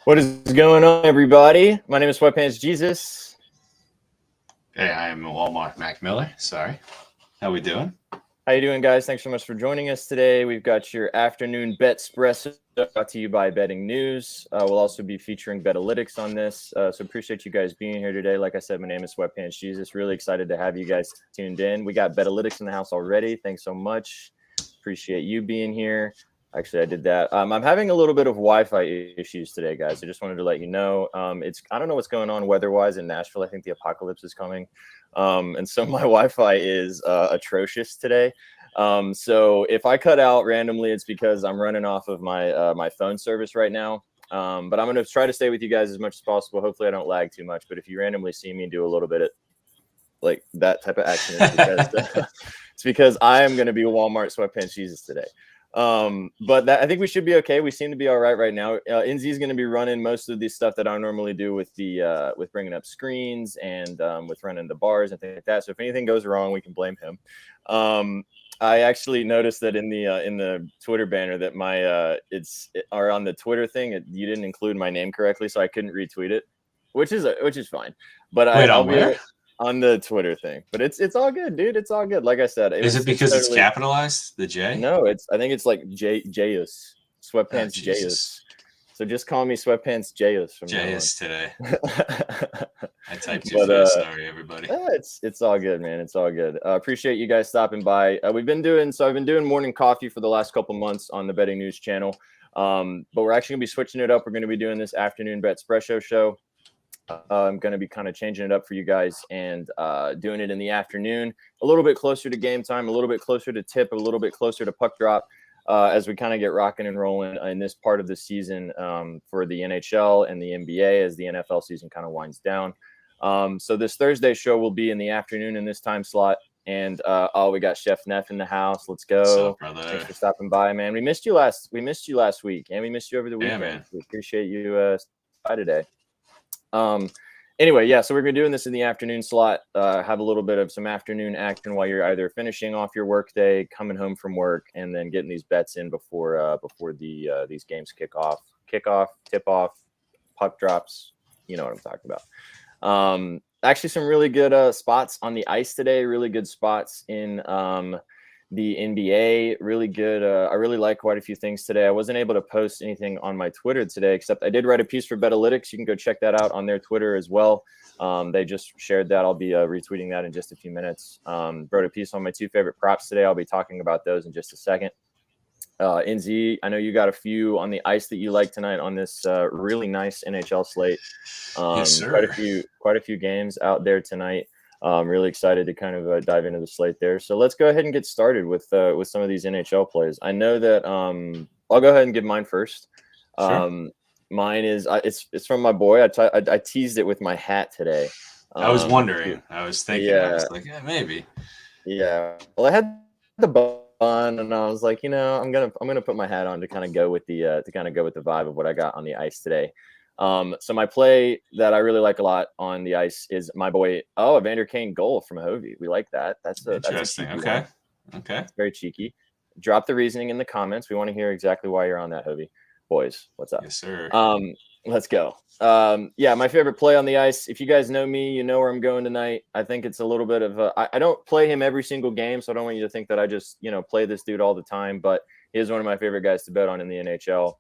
What is going on, everybody? My name is Sweatpants Jesus. Hey, I am Walmart Mac Miller. Sorry. How we doing? How you doing, guys? Thanks so much for joining us today. We've got your afternoon bet espresso brought to you by Betting News. We'll also be featuring Betalytics on this. So appreciate you guys being here today. Like I said, my name is Sweatpants Jesus. Really excited to have you guys tuned in. We got Betalytics in the house already. Thanks so much. Appreciate you being here. Actually, I did that. I'm having a little bit of Wi-Fi issues today, guys. I just wanted to let you know. I don't know what's going on weather-wise in Nashville. I think the apocalypse is coming, and so my Wi-Fi is atrocious today. So if I cut out randomly, it's because I'm running off of my phone service right now. But I'm going to try to stay with you guys as much as possible. Hopefully, I don't lag too much. But if you randomly see me do a little bit of like that type of action, it's because I am going to be a Walmart Sweatpants Jesus today. But I think we should be okay. We seem to be all right now. NZ is going to be running most of the stuff that I normally do with the with bringing up screens and with running the bars and things like that. So if anything goes wrong, we can blame him. I actually noticed that in the Twitter banner that or on the Twitter thing, you didn't include my name correctly, so I couldn't retweet it, which is fine. But I'll be on the Twitter thing, but it's all good, dude. It's all good. Like I said, is it because it's capitalized, the J? No, I think it's like Jayus, Sweatpants Jayus. So just call me Sweatpants Jayus from Jayus today. I typed too fast. Sorry, everybody. It's all good, man. It's all good. Appreciate you guys stopping by. I've been doing morning coffee for the last couple months on the Betting News channel, but we're actually gonna be switching it up. We're gonna be doing this afternoon Bet Espresso show. I'm going to be kind of changing it up for you guys and doing it in the afternoon, a little bit closer to game time, a little bit closer to tip, a little bit closer to puck drop as we kind of get rocking and rolling in this part of the season for the NHL and the NBA as the NFL season kind of winds down. So this Thursday show will be in the afternoon in this time slot. And we got Chef Neff in the house. Let's go. What's up, brother? Thanks for stopping by, man. We missed you last week, and we missed you over the weekend. Yeah, man. We appreciate you by today. Anyway, yeah, so we're going to be doing this in the afternoon slot, have a little bit of some afternoon action while you're either finishing off your work day, coming home from work, and then getting these bets in before these games kick off, tip off, puck drops. You know what I'm talking about. Actually, some really good spots on the ice today, really good spots in the NBA, really good. I really like quite a few things today. I wasn't able to post anything on my Twitter today, except I did write a piece for Betalytics. You can go check that out on their Twitter as well. They just shared that. I'll be retweeting that in just a few minutes. Wrote a piece on my two favorite props today. I'll be talking about those in just a second. NZ, I know you got a few on the ice that you like tonight on this really nice NHL slate. Yes, sir. Quite a few games out there tonight. I'm really excited to kind of dive into the slate there. So let's go ahead and get started with some of these NHL plays. I know that I'll go ahead and give mine first. Sure. Mine is it's from my boy. I teased it with my hat today. I was wondering. I was thinking. Yeah. I was like, yeah, maybe. Yeah. Well, I had the bun, and I was like, I'm gonna put my hat on to kind of go with the vibe of what I got on the ice today. So my play that I really like a lot on the ice is my boy, Evander Kane goal from Hovey. We like that. That's interesting. Okay. It's very cheeky. Drop the reasoning in the comments. We want to hear exactly why you're on that, Hovey. Boys, what's up? Yes, sir. Let's go. My favorite play on the ice. If you guys know me, you know where I'm going tonight. I think it's a little bit of I don't play him every single game, so I don't want you to think that I just, play this dude all the time, but he is one of my favorite guys to bet on in the NHL.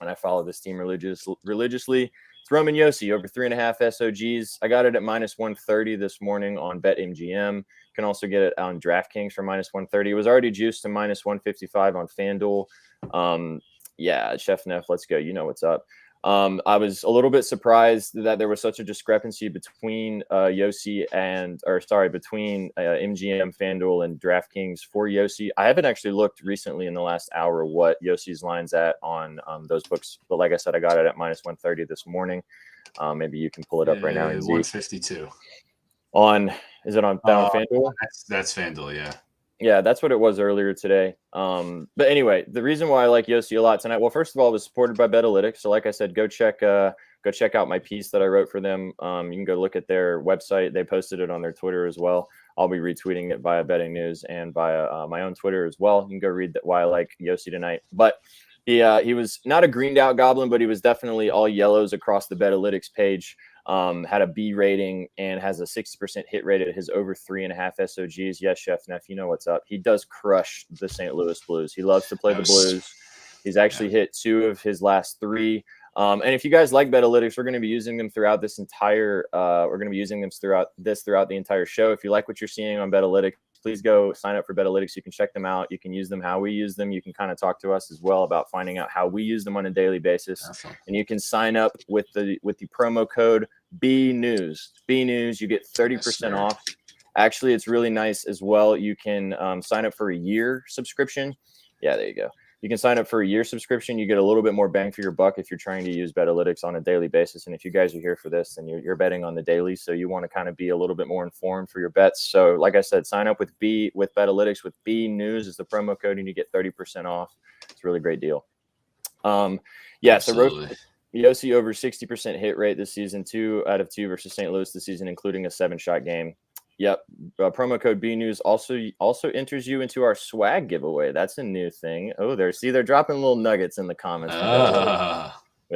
And I follow this team religiously. It's Roman Josi over 3.5 SOGs. I got it at -130 this morning on BetMGM. You can also get it on DraftKings for -130. It was already juiced to -155 on FanDuel. Chef Neff, let's go. You know what's up. I was a little bit surprised that there was such a discrepancy between between MGM, FanDuel, and DraftKings for Josi. I haven't actually looked recently in the last hour what Yosi's line's at on those books, but like I said, I got it at -130 this morning. Maybe you can pull it up right now. 152. Is it on FanDuel? That's FanDuel, yeah. Yeah, that's what it was earlier today. But anyway, the reason why I like Josi a lot tonight, well, first of all, it was supported by Betalytics. So like I said, go check out my piece that I wrote for them. You can go look at their website. They posted it on their Twitter as well. I'll be retweeting it via Betting News and via my own Twitter as well. You can go read why I like Josi tonight. But He was not a greened out goblin, but he was definitely all yellows across the Betalytics page. Had a B rating and has a 60% hit rate at his over 3.5 SOGs. Yes, Chef Neff, you know what's up. He does crush the St. Louis Blues. He loves to play the Blues. He's actually hit 2 of his last 3. And if you guys like Betalytics, we're going to be using them throughout this entire. We're going to be using them throughout the entire show. If you like what you're seeing on Betalytics, please go sign up for Betalytics. You can check them out. You can use them how we use them. You can kind of talk to us as well about finding out how we use them on a daily basis. Awesome. And you can sign up with the promo code BNews. BNews, you get 30% off. Actually, it's really nice as well. You can sign up for a year subscription. Yeah, there you go. You can sign up for a year subscription. You get a little bit more bang for your buck if you're trying to use Betalytics on a daily basis. And if you guys are here for this, then you're betting on the daily. So you want to kind of be a little bit more informed for your bets. So like I said, sign up with Betalytics with B News is the promo code and you get 30% off. It's a really great deal. So Yossi over 60% hit rate this season, 2 out of 2 versus St. Louis this season, including a 7-shot game. Yep. Promo code BNews also enters you into our swag giveaway. That's a new thing. Oh, they're dropping little nuggets in the comments. We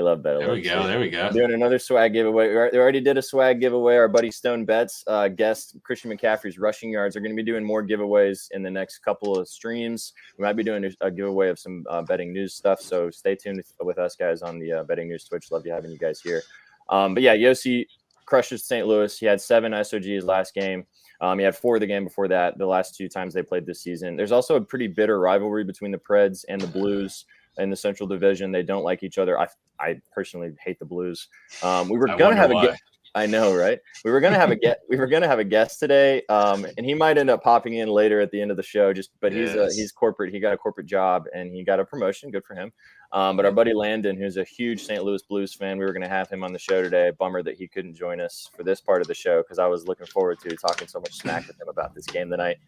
love that. There we go. Doing another swag giveaway. We already did a swag giveaway. Our buddy Stone Betts guest Christian McCaffrey's rushing yards are going to be doing more giveaways in the next couple of streams. We might be doing a giveaway of some betting news stuff. So stay tuned with us guys on the betting news Twitch. Love having you guys here. But yeah, Yossi crushes St. Louis. He had 7 SOGs last game. He had 4 the game before that, the last 2 times they played this season. There's also a pretty bitter rivalry between the Preds and the Blues in the Central Division. They don't like each other. I personally hate the Blues. We were going to have a guest. I know, right? We were going to have a guest. We were going to have a guest today, and he might end up popping in later at the end of the show. But he's corporate. He got a corporate job and he got a promotion. Good for him. But our buddy Landon, who's a huge St. Louis Blues fan, we were going to have him on the show today. Bummer that he couldn't join us for this part of the show because I was looking forward to talking so much smack with him about this game tonight.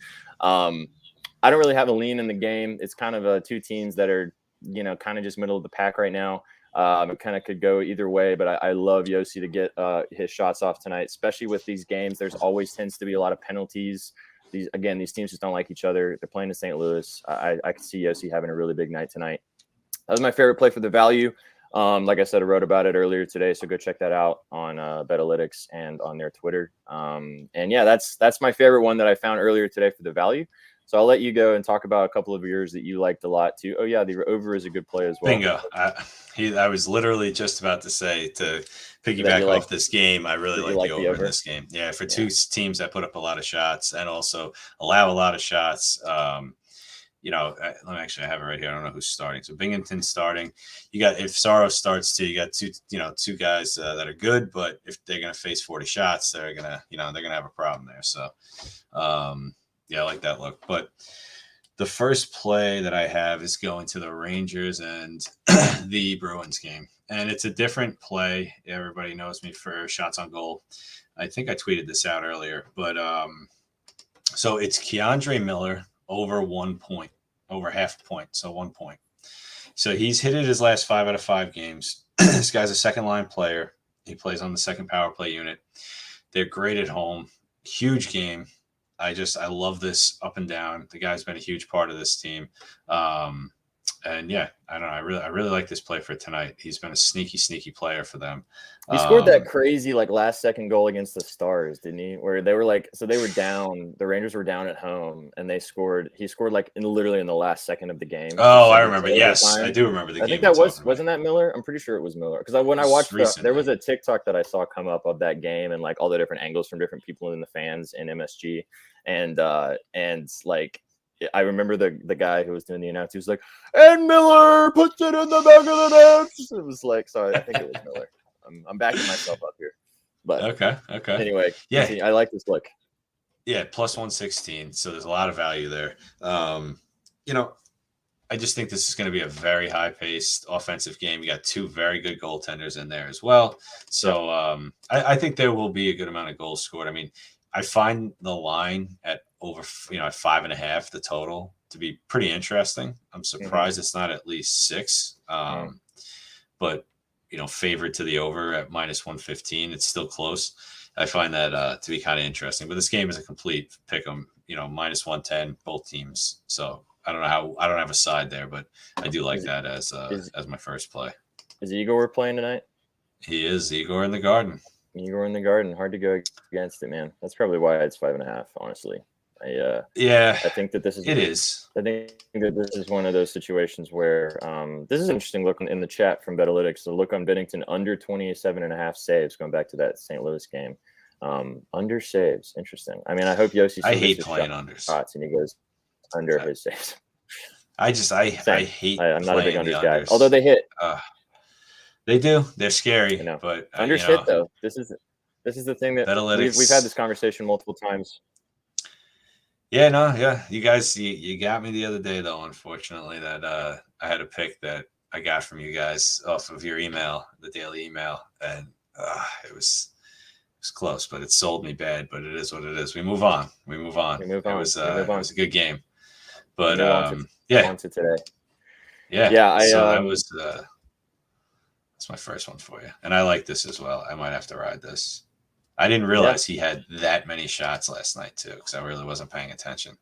I don't really have a lean in the game. It's kind of 2 teams that are, kind of just middle of the pack right now. It kind of could go either way, but I love Yossi to get his shots off tonight, especially with these games. There's always tends to be a lot of penalties. These teams just don't like each other. They're playing in St. Louis. I could see Yossi having a really big night tonight. That was my favorite play for the value. Like I said, I wrote about it earlier today, so go check that out on Betalytics and on their Twitter. And yeah, that's my favorite one that I found earlier today for the value. So I'll let you go and talk about a couple of yours that you liked a lot too. Oh yeah, the over is a good play as well. Bingo. I was literally just about to say, to piggyback off this game, I really like the over in this game. Yeah, for 2 teams that put up a lot of shots and also allow a lot of shots. I have it right here. I don't know who's starting. So Binghamton's starting. You got, if Sorrow starts too, you got 2 guys that are good, but if they're going to face 40 shots, they're going to have a problem there. So, yeah, I like that look. But the first play that I have is going to the Rangers and the Bruins game. And it's a different play. Everybody knows me for shots on goal. I think I tweeted this out earlier. But so it's Keandre Miller over 1 point, over half point, so 1 point. So he's hit it his last 5 out of 5 games. This guy's a second-line player. He plays on the second power play unit. They're great at home. Huge game. I love this up and down. The guy's been a huge part of this team. And yeah, I don't know. I really like this play for tonight. He's been a sneaky player for them. He scored that crazy last second goal against the Stars, didn't he? Where they were they were down. The Rangers were down at home, and he scored literally in the last second of the game. Oh, I remember. Yes, I do remember the game. I think that wasn't that Miller. I'm pretty sure it was Miller because when I watched there was a TikTok that I saw come up of that game and all the different angles from different people in the fans in MSG, and I remember the guy who was doing the announce. He was like, "And Miller puts it in the back of the net." It was sorry, I think it was Miller. I'm backing myself up here, but okay. Anyway, yeah, continue. I like this look. Yeah, plus 116. So there's a lot of value there. I just think this is going to be a very high-paced offensive game. You got 2 very good goaltenders in there as well. So I think there will be a good amount of goals scored. I mean, I find the line at over, at 5.5, the total, to be pretty interesting. I'm surprised it's not at least 6. But, favored to the over at minus 115. It's still close. I find that to be kind of interesting. But this game is a complete pick 'em, minus 110, both teams. So I don't know I don't have a side there, but I do like that as my first play. Is Igor playing tonight? He is. Igor in the Garden. Igor in the Garden. Hard to go against it, man. That's probably why it's 5.5. Honestly, I think that this is. It is. I think that this is one of those situations where this is an interesting look in the chat from Betalytics. The look on Binnington under 27.5 saves. Going back to that St. Louis game, under saves. Interesting. I mean, I hope Yossi. I hate playing unders. Shots and he goes under his saves. I hate. I'm not a big unders guy. Although they hit. They do. They're scary. But unders hit though. This is the thing that we've had this conversation multiple times. Yeah, no, yeah. You guys, you got me the other day though. Unfortunately, that I had a pick that I got from you guys off of your email, the daily email, and it was close, but it sold me bad. But it is what it is. We move on. It was a good game, but yeah. To today. Yeah. Yeah. That was. That's my first one for you, and I like this as well. I might have to ride this. I didn't realize he had that many shots last night too, because I really wasn't paying attention.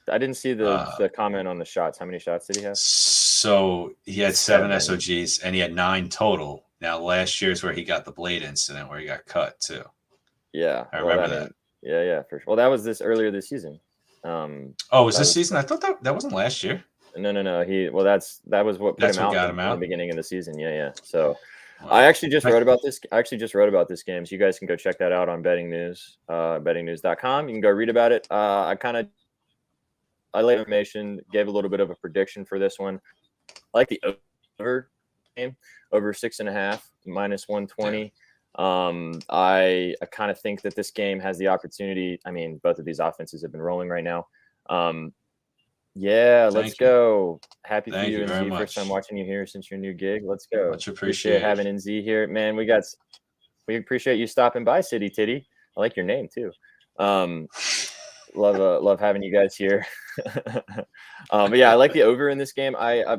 I didn't see the comment on the shots. How many shots did he have? So he had 7 SOGs, and he had 9 total. Now last year's where he got the blade incident where he got cut too. Yeah, I remember that. Yeah, for sure. Well, that was earlier this season. Was this season? I thought that wasn't last year. No. That was what put him out in the beginning of the season. Yeah. So. I actually just wrote about this. This game, so you guys can go check that out on Betting News, bettingnews.com. You can go read about it. I laid information, gave a little bit of a prediction for this one. I like the over game, over 6.5, minus 120. I kind of think that this game has the opportunity. I mean, both of these offenses have been rolling right now. Yeah, let's go. Happy for you, NZ. First time watching you here since your new gig. Let's go. Much appreciate having NZ here, man. We appreciate you stopping by, City Titty. I like your name too. Love having you guys here. But yeah, I like the over in this game. I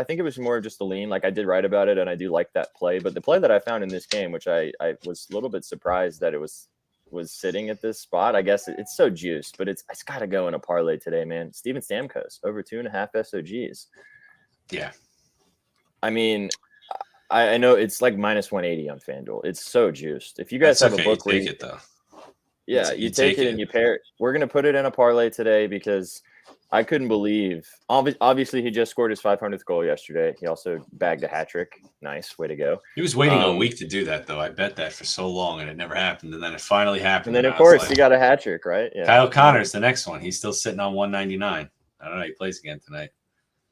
think it was more of just a lean. Like I did write about it, and I do like that play. But the play that I found in this game, which I was a little bit surprised that it was sitting at this spot. I guess it's so juiced, but it's got to go in a parlay today, man. Steven Stamkos over 2.5 SOGs. Yeah. I mean, I know it's like minus 180 on FanDuel. It's so juiced. If you guys have a book, you take it though. Yeah, you take it and you pair it. We're gonna put it in a parlay today because I couldn't believe. Obviously, he just scored his 500th goal yesterday. He also bagged a hat trick. Nice way to go. He was waiting a week to do that, though. I bet that for so long, and it never happened. And then it finally happened. And then, of course, he got a hat trick, right? Yeah. Kyle Connor's the next one. He's still sitting on 199. I don't know. He plays again tonight.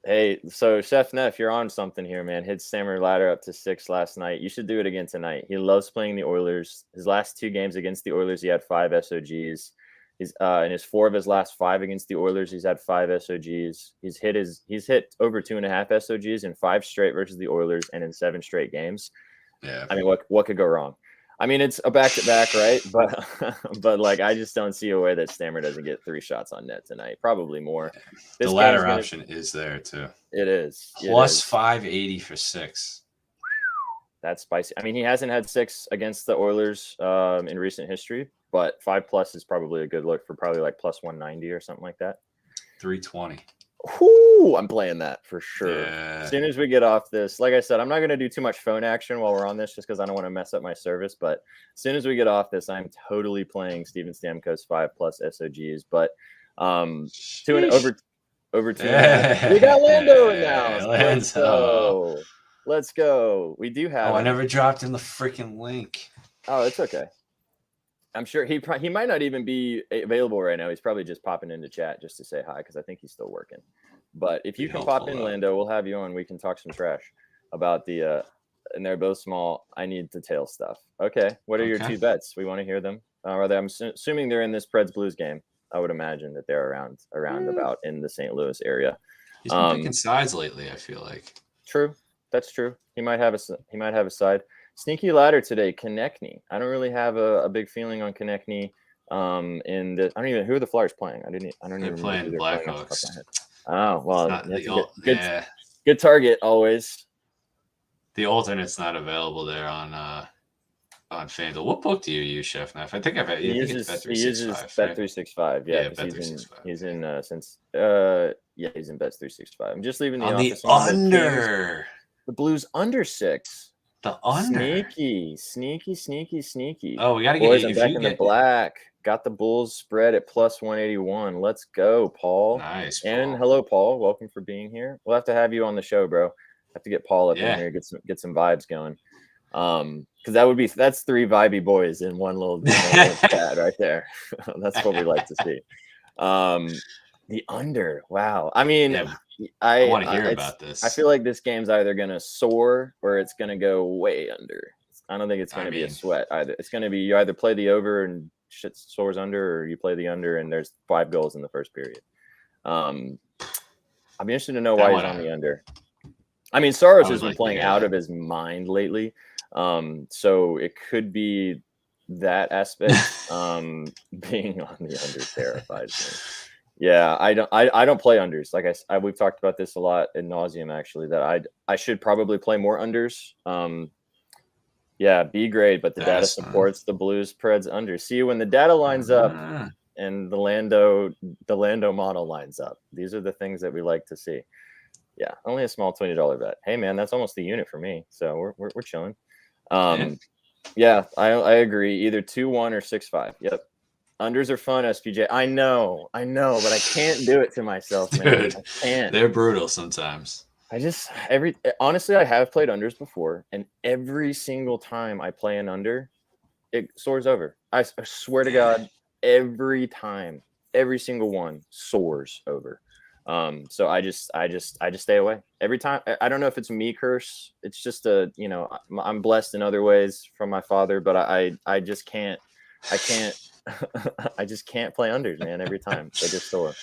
Hey, so Chef Neff, you're on something here, man. Hit Stammer ladder up to 6 last night. You should do it again tonight. He loves playing the Oilers. His last 2 games against the Oilers, he had 5 SOGs. He's in his 4 of his last 5 against the Oilers, he's had 5 SOGs. He's hit over 2.5 SOGs in 5 straight versus the Oilers and in 7 straight games. Yeah. I mean, what could go wrong? I mean, it's a back-to-back, right? But like, I just don't see a way that Stammer doesn't get 3 shots on net tonight. Probably more. The ladder option is there too. It is. Plus 580 for 6. That's spicy. I mean, he hasn't had 6 against the Oilers in recent history, but 5+ is probably a good look for probably like plus 190 or something like that. 320. Whoo, I'm playing that for sure. Yeah. As soon as we get off this, like I said, I'm not going to do too much phone action while we're on this just because I don't want to mess up my service. But as soon as we get off this, I'm totally playing Steven Stamkos 5+ SOGs. But over 2. Yeah. We got Lando in now. Let's go. We do have. I never dropped in the freaking link. Oh, it's okay. I'm sure he might not even be available right now. He's probably just popping into chat just to say hi because I think he's still working. But if you can pop in, Lando, we'll have you on. We can talk some trash about the and they're both small. I need detail stuff. Okay. What are your 2 bets? We want to hear them. I'm assuming they're in this Preds Blues game. I would imagine that they're around about in the St. Louis area. He's been picking sides lately, I feel like. True. That's true. He might have a side. Sneaky ladder today, Konechny. I don't really have a big feeling on Konechny. I don't even who are the Flyers playing. I don't even playing the Blackhawks. Oh well, good target always. The alternate's not available there on on FanDuel. What book do you use, Chef Neff? I think he uses Bet365. Yeah, because he's in since he's in Bet365. I'm just leaving the office on the under. The Blues under 6. The under. Sneaky. Oh, we got to Boys, I'm back in the black. Got the Bulls spread at plus 181. Let's go, Paul. Nice. Paul. And hello, Paul. Welcome for being here. We'll have to have you on the show, bro. Have to get Paul up in here, get some vibes going. Because that's 3 vibey boys in one little pad right there. That's what we like to see. The under. Wow. I mean, I want to hear about this. I feel like this game's either going to soar or it's going to go way under. I don't think it's going to be a sweat either. It's going to be you either play the over and shit soars under, or you play the under and there's 5 goals in the first period. I'd be interested to know why he's on the under. I mean, Saros has been playing out of his mind lately. So it could be that aspect. Being on the under terrifies me. Yeah, I don't play unders. Like we've talked about this a lot ad nauseum, actually, that I should probably play more unders. B grade, but the data supports the Blues Preds under. See, when the data lines up and the Lando model lines up, these are the things that we like to see. Yeah, only a small $20 bet. Hey man, that's almost the unit for me. So we're chilling. Yeah, I agree. Either 2-1 or 6-5. Yep. Unders are fun, SPJ. I know, but I can't do it to myself, man. Dude, I can't. They're brutal sometimes. Honestly, I have played unders before, and every single time I play an under, it soars over. I swear to God, every time, every single one soars over. So I just stay away every time. I don't know if it's a me curse. It's just I'm blessed in other ways from my father, but I just can't. I just can't play unders, man. Every time they just soar.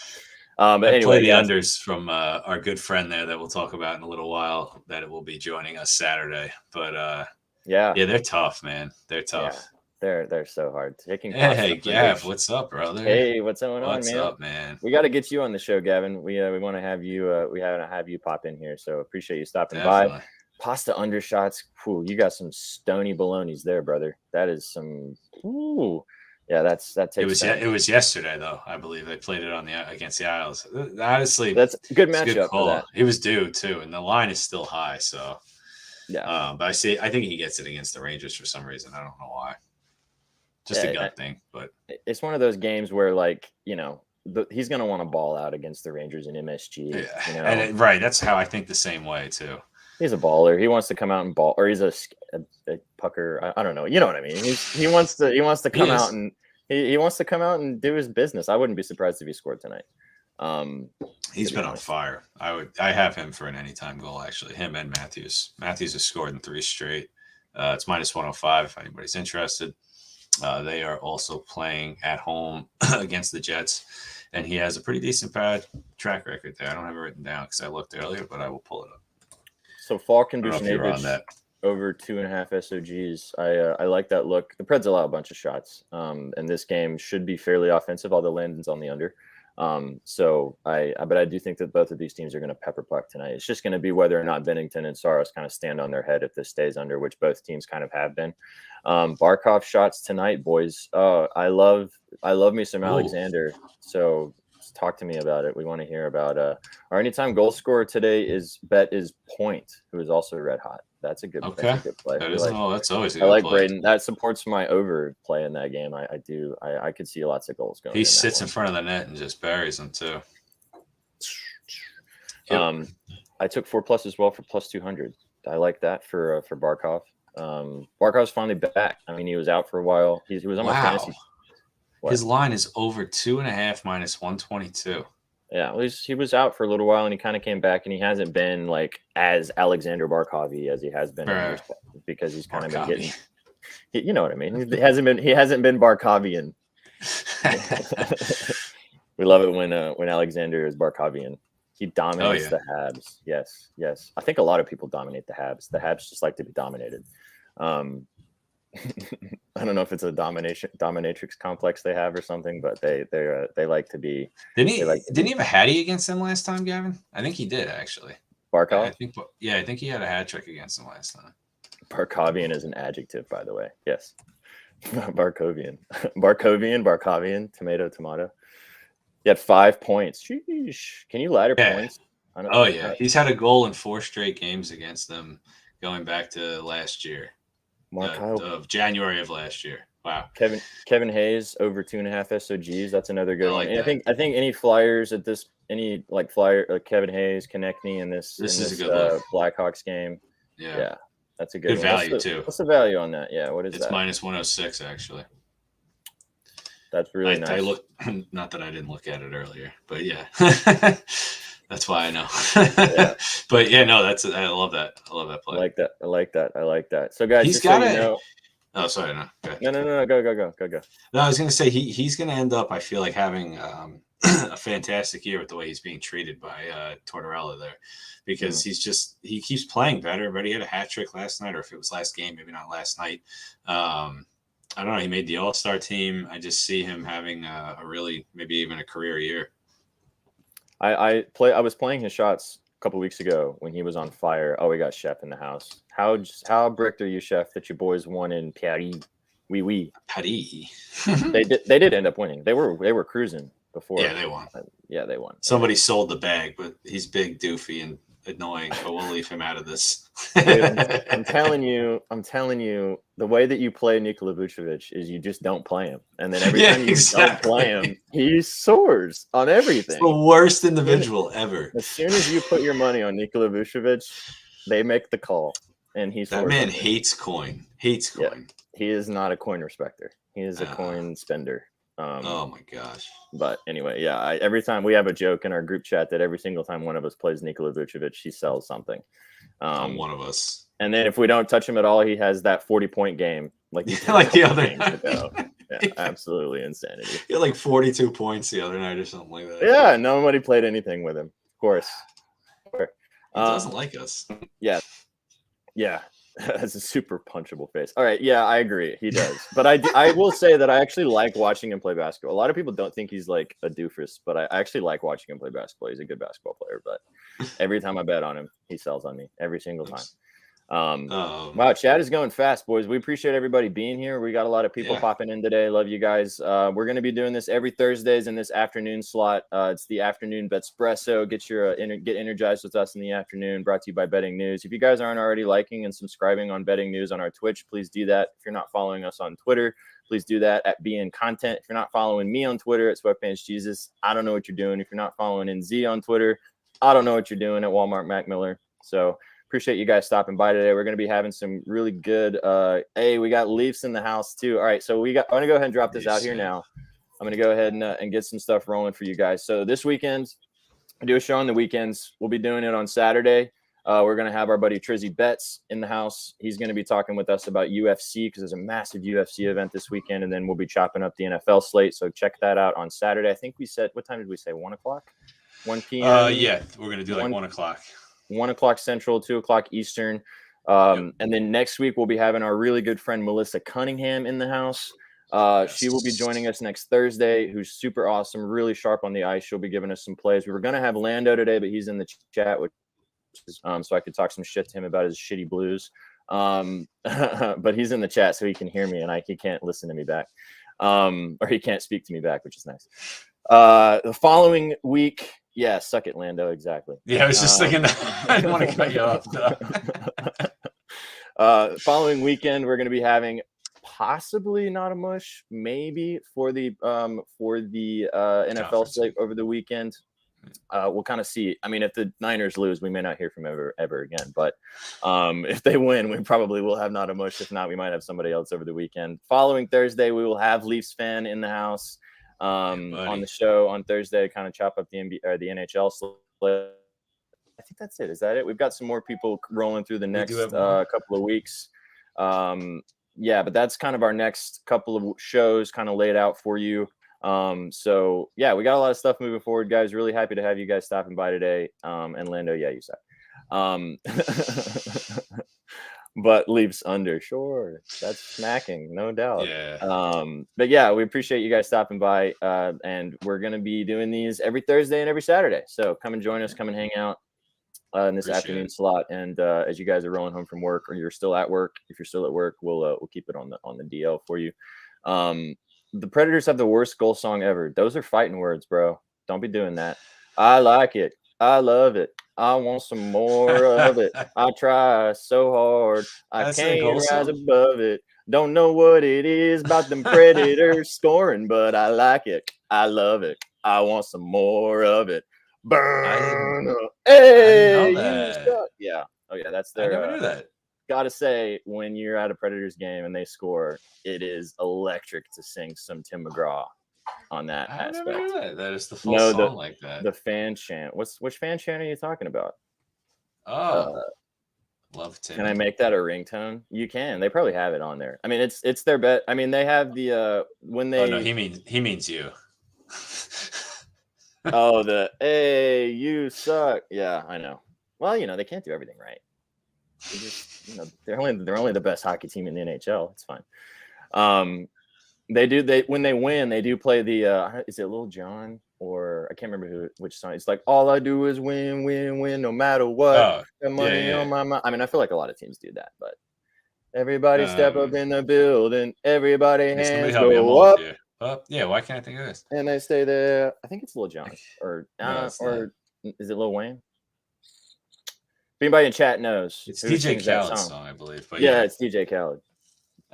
But anyway, play the unders from our good friend there that we'll talk about in a little while. That it will be joining us Saturday. But they're tough, man. They're tough. Yeah, they're so hard. Hey, Gav, what's up, brother? Hey, what's going on, man? What's up, man? We got to get you on the show, Gavin. We want to have you. We haven't have you pop in here, so appreciate you stopping by. Pasta undershots. Whew, you got some stony balonies there, brother. That is some. Ooh. Yeah, that takes. It was yesterday though. I believe they played it against the Isles. Honestly, that's a good matchup for that. He was due too, and the line is still high. So yeah, but I think he gets it against the Rangers for some reason. I don't know why. Just a gut thing, but it's one of those games where he's going to want to ball out against the Rangers in MSG. Yeah. And right, that's how I think the same way too. He's a baller. He wants to come out and ball, or he's a pucker. I don't know. You know what I mean? He wants to come out and he wants to come out and do his business. I wouldn't be surprised if he scored tonight. He's been on fire. I have him for an anytime goal, actually. Him and Matthews. Matthews has scored in 3 straight. It's minus 105 if anybody's interested. They are also playing at home against the Jets, and he has a pretty decent track record there. I don't have it written down because I looked earlier, but I will pull it up. So Falk and Dušanović over 2.5 SOGs. I like that look. The Preds allow a bunch of shots, and this game should be fairly offensive, although Landon's on the under. But I do think that both of these teams are going to pepper puck tonight. It's just going to be whether or not Bennington and Saros kind of stand on their head if this stays under, which both teams kind of have been. Barkov shots tonight, boys. I love me some Alexander. So talk to me about it. We want to hear about our anytime goal scorer today is Point, who is also red hot. That's a good play. That's always a good play. I like Braden. That supports my over play in that game. I do. I could see lots of goals going. He sits in front of the net and just buries them too. Yep. I took 4+ as well for plus 200. I like that for Barkov. Barkov's finally back. I mean, he was out for a while. He was on my fantasy. What? His line is over 2.5 minus 122. Yeah, he was out for a little while, and he kind of came back, and he hasn't been like as Alexander Barkovy as he has been in years because he's kind of been getting, you know what I mean. He hasn't been Barkovian. We love it when Alexander is Barkovian. He dominates the Habs. Yes. I think a lot of people dominate the Habs. The Habs just like to be dominated. I don't know if it's a dominatrix complex they have or something, but they like to be. Didn't he have a hattie against them last time, Gavin? I think he did actually. Barkov? I think he had a hat trick against them last time. Barkovian is an adjective, by the way. Yes. Barkovian, tomato. He had 5 points. Sheesh. Can you ladder points? Oh, yeah. He's had a goal in 4 straight games against them going back to last year. Of January of last year. Wow. Kevin Hayes over 2.5 SOGs. That's another good one. And I think any flyers at this, any like flyer, like Kevin Hayes, Konechny in this is a good Blackhawks game. Yeah. That's a good one. Value too. What's the value on that? Yeah, what is that? It's minus 106 actually. That's really nice. I look, not that I didn't look at it earlier, but yeah. That's why I know. But yeah, no, I love that. I love that play. I like that. So guys, he's got Oh, sorry, no. No. Go. No, I was gonna say he's gonna end up, I feel like, having a fantastic year with the way he's being treated by Tortorella there, because he keeps playing better. But he had a hat trick last night, or if it was last game, maybe not last night. I don't know. He made the All-Star team. I just see him having a really, maybe even a career year. I was playing his shots a couple weeks ago when he was on fire. Oh, we got Chef in the house. How bricked are you, Chef, that your boys won in Paris? Oui. Paris. They did end up winning. They were cruising before. Yeah, they won. They won. Somebody sold the bag, but he's big, doofy, and annoying. But we'll leave him out of this. Dude, I'm telling you, the way that you play Nikola Vucevic is you just don't play him, and then every time you don't play him, he soars on everything. It's the worst individual ever. As soon as you put your money on Nikola Vucevic, they make the call, and he soars. That man hates coin. Yeah, he is not a coin respecter. He is a coin spender. Oh my gosh. But anyway, yeah, every time we have a joke in our group chat that every single time one of us plays Nikola Vucevic, he sells something. One of us. And then if we don't touch him at all, he has that 40-point game. Like the other night. Yeah, absolutely insanity. He had like 42 points the other night or something like that. Yeah, nobody played anything with him. Of course. He doesn't like us. Yeah. Has a super punchable face. All right, yeah, I agree. He does. But I will say that I actually like watching him play basketball. A lot of people don't think he's like a doofus, but I actually like watching him play basketball. He's a good basketball player, but every time I bet on him, he sells on me every single time. Wow, chat is going fast, boys. We appreciate everybody being here. We got a lot of people popping in today. Love you guys. We're going to be doing this every Thursdays in this afternoon slot. It's the afternoon Betspresso. Get energized with us in the afternoon. Brought to you by Betting News. If you guys aren't already liking and subscribing on Betting News on our Twitch, please do that. If you're not following us on Twitter, please do that at BN Content. If you're not following me on Twitter at Sweatpants Jesus, I don't know what you're doing. If you're not following NZ on Twitter, I don't know what you're doing at Walmart Mac Miller. So appreciate you guys stopping by today. We're going to be having some really good. We got Leafs in the house too. All right, so I'm going to go ahead and drop this out here now. I'm going to go ahead and get some stuff rolling for you guys. So this weekend, I do a show on the weekends. We'll be doing it on Saturday. We're going to have our buddy Trizzy Betts in the house. He's going to be talking with us about UFC because there's a massive UFC event this weekend, and then we'll be chopping up the NFL slate. So check that out on Saturday. I think we said, what time did we say? 1 o'clock? 1 p.m.? Yeah, we're going to do like 1 o'clock. 1 o'clock Central, 2 o'clock Eastern. And then next week, we'll be having our really good friend Melissa Cunningham in the house. She will be joining us next Thursday, who's super awesome, really sharp on the ice. She'll be giving us some plays. We were going to have Lando today, but he's in the chat, which is, so I could talk some shit to him about his shitty Blues. But he's in the chat, so he can hear me, and he can't listen to me back. Or he can't speak to me back, which is nice. The following week, suck it, Lando. Exactly. Yeah, I was just thinking that. I didn't want to cut you off. Following weekend, we're going to be having possibly not a mush, maybe for the NFL slate over the weekend. We'll kind of see. I mean, if the Niners lose, we may not hear from ever again. But if they win, we probably will have not a mush. If not, we might have somebody else over the weekend. Following Thursday, we will have Leafs fan in the house. On the show on Thursday, kind of chop up the NBA or the NHL slate. I think that's it. Is that it? We've got some more people rolling through the next couple of weeks. But that's kind of our next couple of shows kind of laid out for you. So yeah, we got a lot of stuff moving forward, guys. Really happy to have you guys stopping by today. And Lando, you said. But Leafs under, sure. That's smacking, no doubt. Yeah. But yeah, we appreciate you guys stopping by. And we're gonna be doing these every Thursday and every Saturday. So come and join us, come and hang out. in this afternoon slot. And as you guys are rolling home from work, or you're still at work, if you're still at work, we'll keep it on the DL for you. The Predators have the worst goal song ever. Those are fighting words, bro. Don't be doing that. I like it. I love it. I want some more of it. I try so hard. I can't rise above it. Don't know what it is about them Predators scoring, but I like it. I love it. I want some more of it. Burn up. Hey, I didn't know that. Yeah. Oh, yeah. That's their. I never knew that. Gotta say, when you're at a Predators game and they score, it is electric to sing some Tim McGraw on that aspect. Never knew that. That is the full song like that. The fan chant. Which fan chant are you talking about? Love Tim. Can I make that a ringtone? You can. They probably have it on there. I mean, it's their bet. I mean, they have the when they. Oh no, he means you. Oh, the hey, you suck. Yeah, I know. Well, they can't do everything right. They just, they're only the best hockey team in the NHL. It's fine. When they win, they do play the is it Lil Jon, or I can't remember which song. It's like, all I do is win, win, win, no matter what. Got money on my mind. I mean, I feel like a lot of teams do that, but everybody step up in the building. Everybody hands go up. Yeah, why can't I think of this? And they stay there. I think it's Lil Jon, or is it Lil Wayne? If anybody in chat knows, it's DJ Khaled's song, I believe. But yeah, it's DJ Khaled.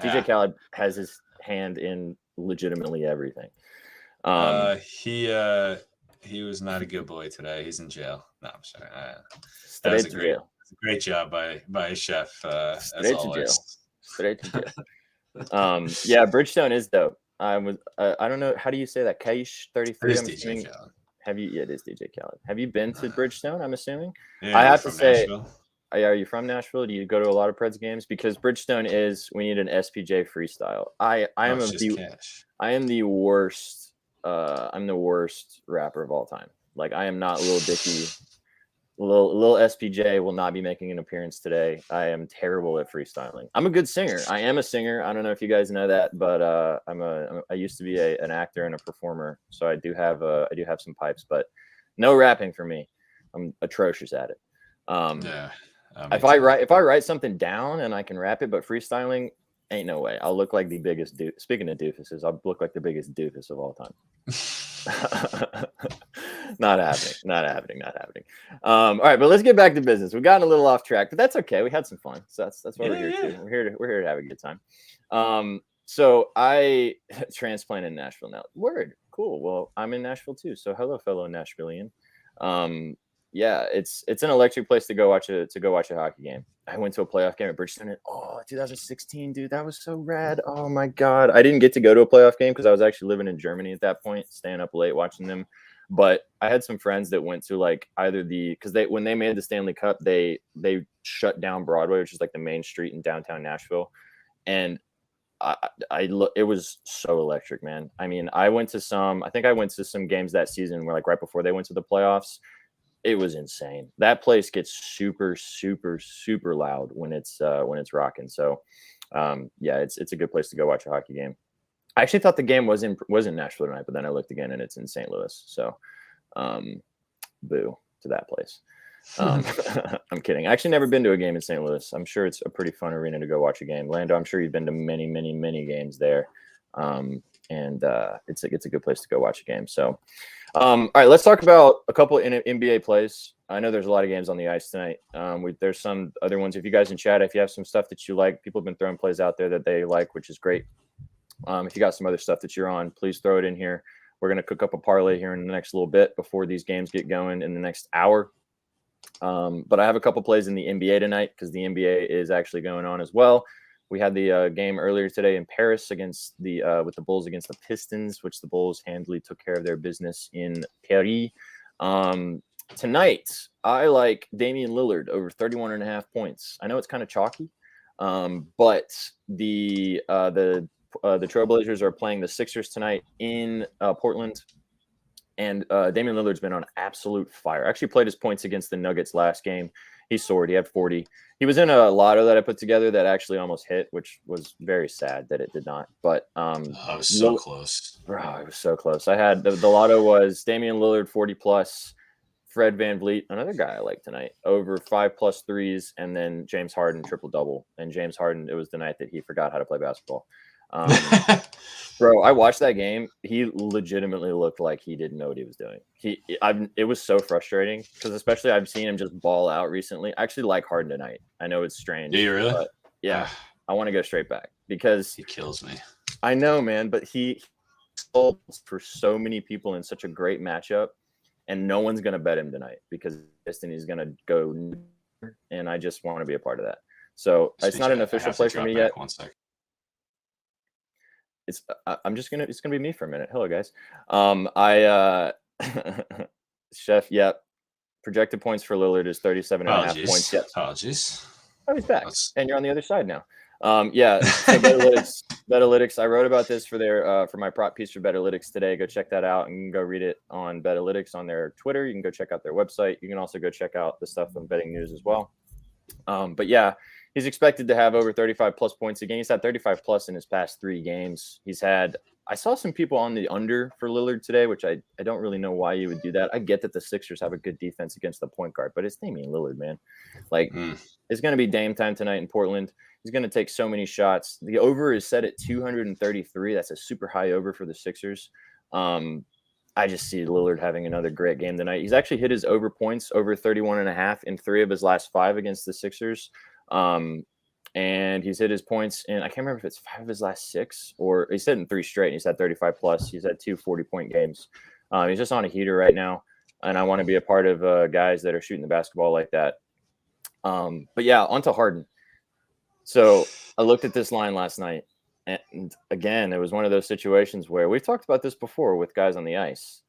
DJ Khaled has his hand in legitimately everything. He was not a good boy today. He's in jail. No, I'm sorry. That was a great job by Chef. Straight to jail. Straight to jail. Yeah, Bridgestone is dope. I don't know, how do you say that? Kaish 33. It is DJ Khaled. Yeah, it is DJ Khaled. Have you been to Bridgestone? I'm assuming. Yeah, I have to say. Nashville. Are you from Nashville? Do you go to a lot of Preds games? Because Bridgestone we need an SPJ freestyle. I am the worst. I'm the worst rapper of all time. Like, I am not Lil Dicky. Lil SPJ will not be making an appearance today. I am terrible at freestyling. I'm a good singer. I am a singer. I don't know if you guys know that, but I used to be an actor and a performer, so I do have some pipes, but no rapping for me. I'm atrocious at it. If I write something down and I can rap it, but freestyling, ain't no way. I'll look like the biggest Speaking of doofuses, I'll look like the biggest doofus of all time. Not happening. All right, but let's get back to business. We've gotten a little off track, but that's okay. We had some fun, so that's what we're here to. We're here to have a good time. So I transplanted in Nashville now. Word, cool. Well, I'm in Nashville too. So hello, fellow Nashvilleian. Yeah, it's an electric place to go watch a hockey game. I went to a playoff game at Bridgestone. 2016, dude, that was so rad. Oh my God, I didn't get to go to a playoff game because I was actually living in Germany at that point, staying up late watching them. But I had some friends that went to like either because when they made the Stanley Cup, they shut down Broadway, which is like the main street in downtown Nashville, and it was so electric, man. I mean, I think I went to some games that season where like right before they went to the playoffs. It was insane. That place gets super, super, super loud when it's rocking. So, yeah, it's a good place to go watch a hockey game. I actually thought the game was in Nashville tonight, but then I looked again and it's in St. Louis. So, boo to that place. I'm kidding. I actually never been to a game in St. Louis. I'm sure it's a pretty fun arena to go watch a game. Lando, I'm sure you've been to many, many, many games there. And it's a good place to go watch a game. So, all right, let's talk about a couple in NBA plays. I know there's a lot of games on the ice tonight. There's some other ones. If you guys in chat, if you have some stuff that you like, people have been throwing plays out there that they like, which is great. If you got some other stuff that you're on, please throw it in here. We're going to cook up a parlay here in the next little bit before these games get going in the next hour. But I have a couple plays in the NBA tonight because the NBA is actually going on as well. We had the game earlier today in Paris with the Bulls against the Pistons, which the Bulls handily took care of their business in Paris. Tonight, I like Damian Lillard over 31.5 points. I know it's kind of chalky, but the Trailblazers are playing the Sixers tonight in Portland. And Damian Lillard's been on absolute fire. Actually played his points against the Nuggets last game. He soared. He had 40. He was in a lotto that I put together that actually almost hit, which was very sad that it did not. But I was so close. Bro, it was so close. I had the lotto was Damian Lillard 40 plus, Fred VanVleet, another guy I like tonight, over 5+ threes, and then James Harden triple double. And James Harden, it was the night that he forgot how to play basketball. Bro, I watched that game. He legitimately looked like he didn't know what he was doing. It was so frustrating because especially I've seen him just ball out recently. I actually like Harden tonight. I know it's strange. Do you really? But yeah, I want to go straight back because he kills me. I know, man, but he sold for so many people in such a great matchup, and no one's gonna bet him tonight because Destiny's gonna go, and I just want to be a part of that. So it's not an official play for me yet. 1 second. It's gonna be me for a minute. Hello guys. Chef, yep. Projected points for Lillard is 37.5 points. Yep. Apologies. Oh, he's back. And you're on the other side now. Yeah. So Betalytics. I wrote about this for my prop piece for Betalytics today. Go check that out, and you can go read it on Betalytics on their Twitter. You can go check out their website. You can also go check out the stuff on Betting News as well. But yeah, he's expected to have over 35+ points a game. He's had 35+ in his past 3 games. I saw some people on the under for Lillard today, which I don't really know why you would do that. I get that the Sixers have a good defense against the point guard, but it's Damian Lillard, man. It's going to be Dame time tonight in Portland. He's going to take so many shots. The over is set at 233. That's a super high over for the Sixers. I just see Lillard having another great game tonight. He's actually hit his over points, over 31.5 in 3 of his last 5 against the Sixers. And he's hit his points in, I can't remember if it's 5 of his last 6 or he's hit in 3 straight. And he's had 35+. He's had 2 40-point games. He's just on a heater right now. And I want to be a part of guys that are shooting the basketball like that. But yeah, on to Harden. So I looked at this line last night. And again, it was one of those situations where we've talked about this before with guys on the ice.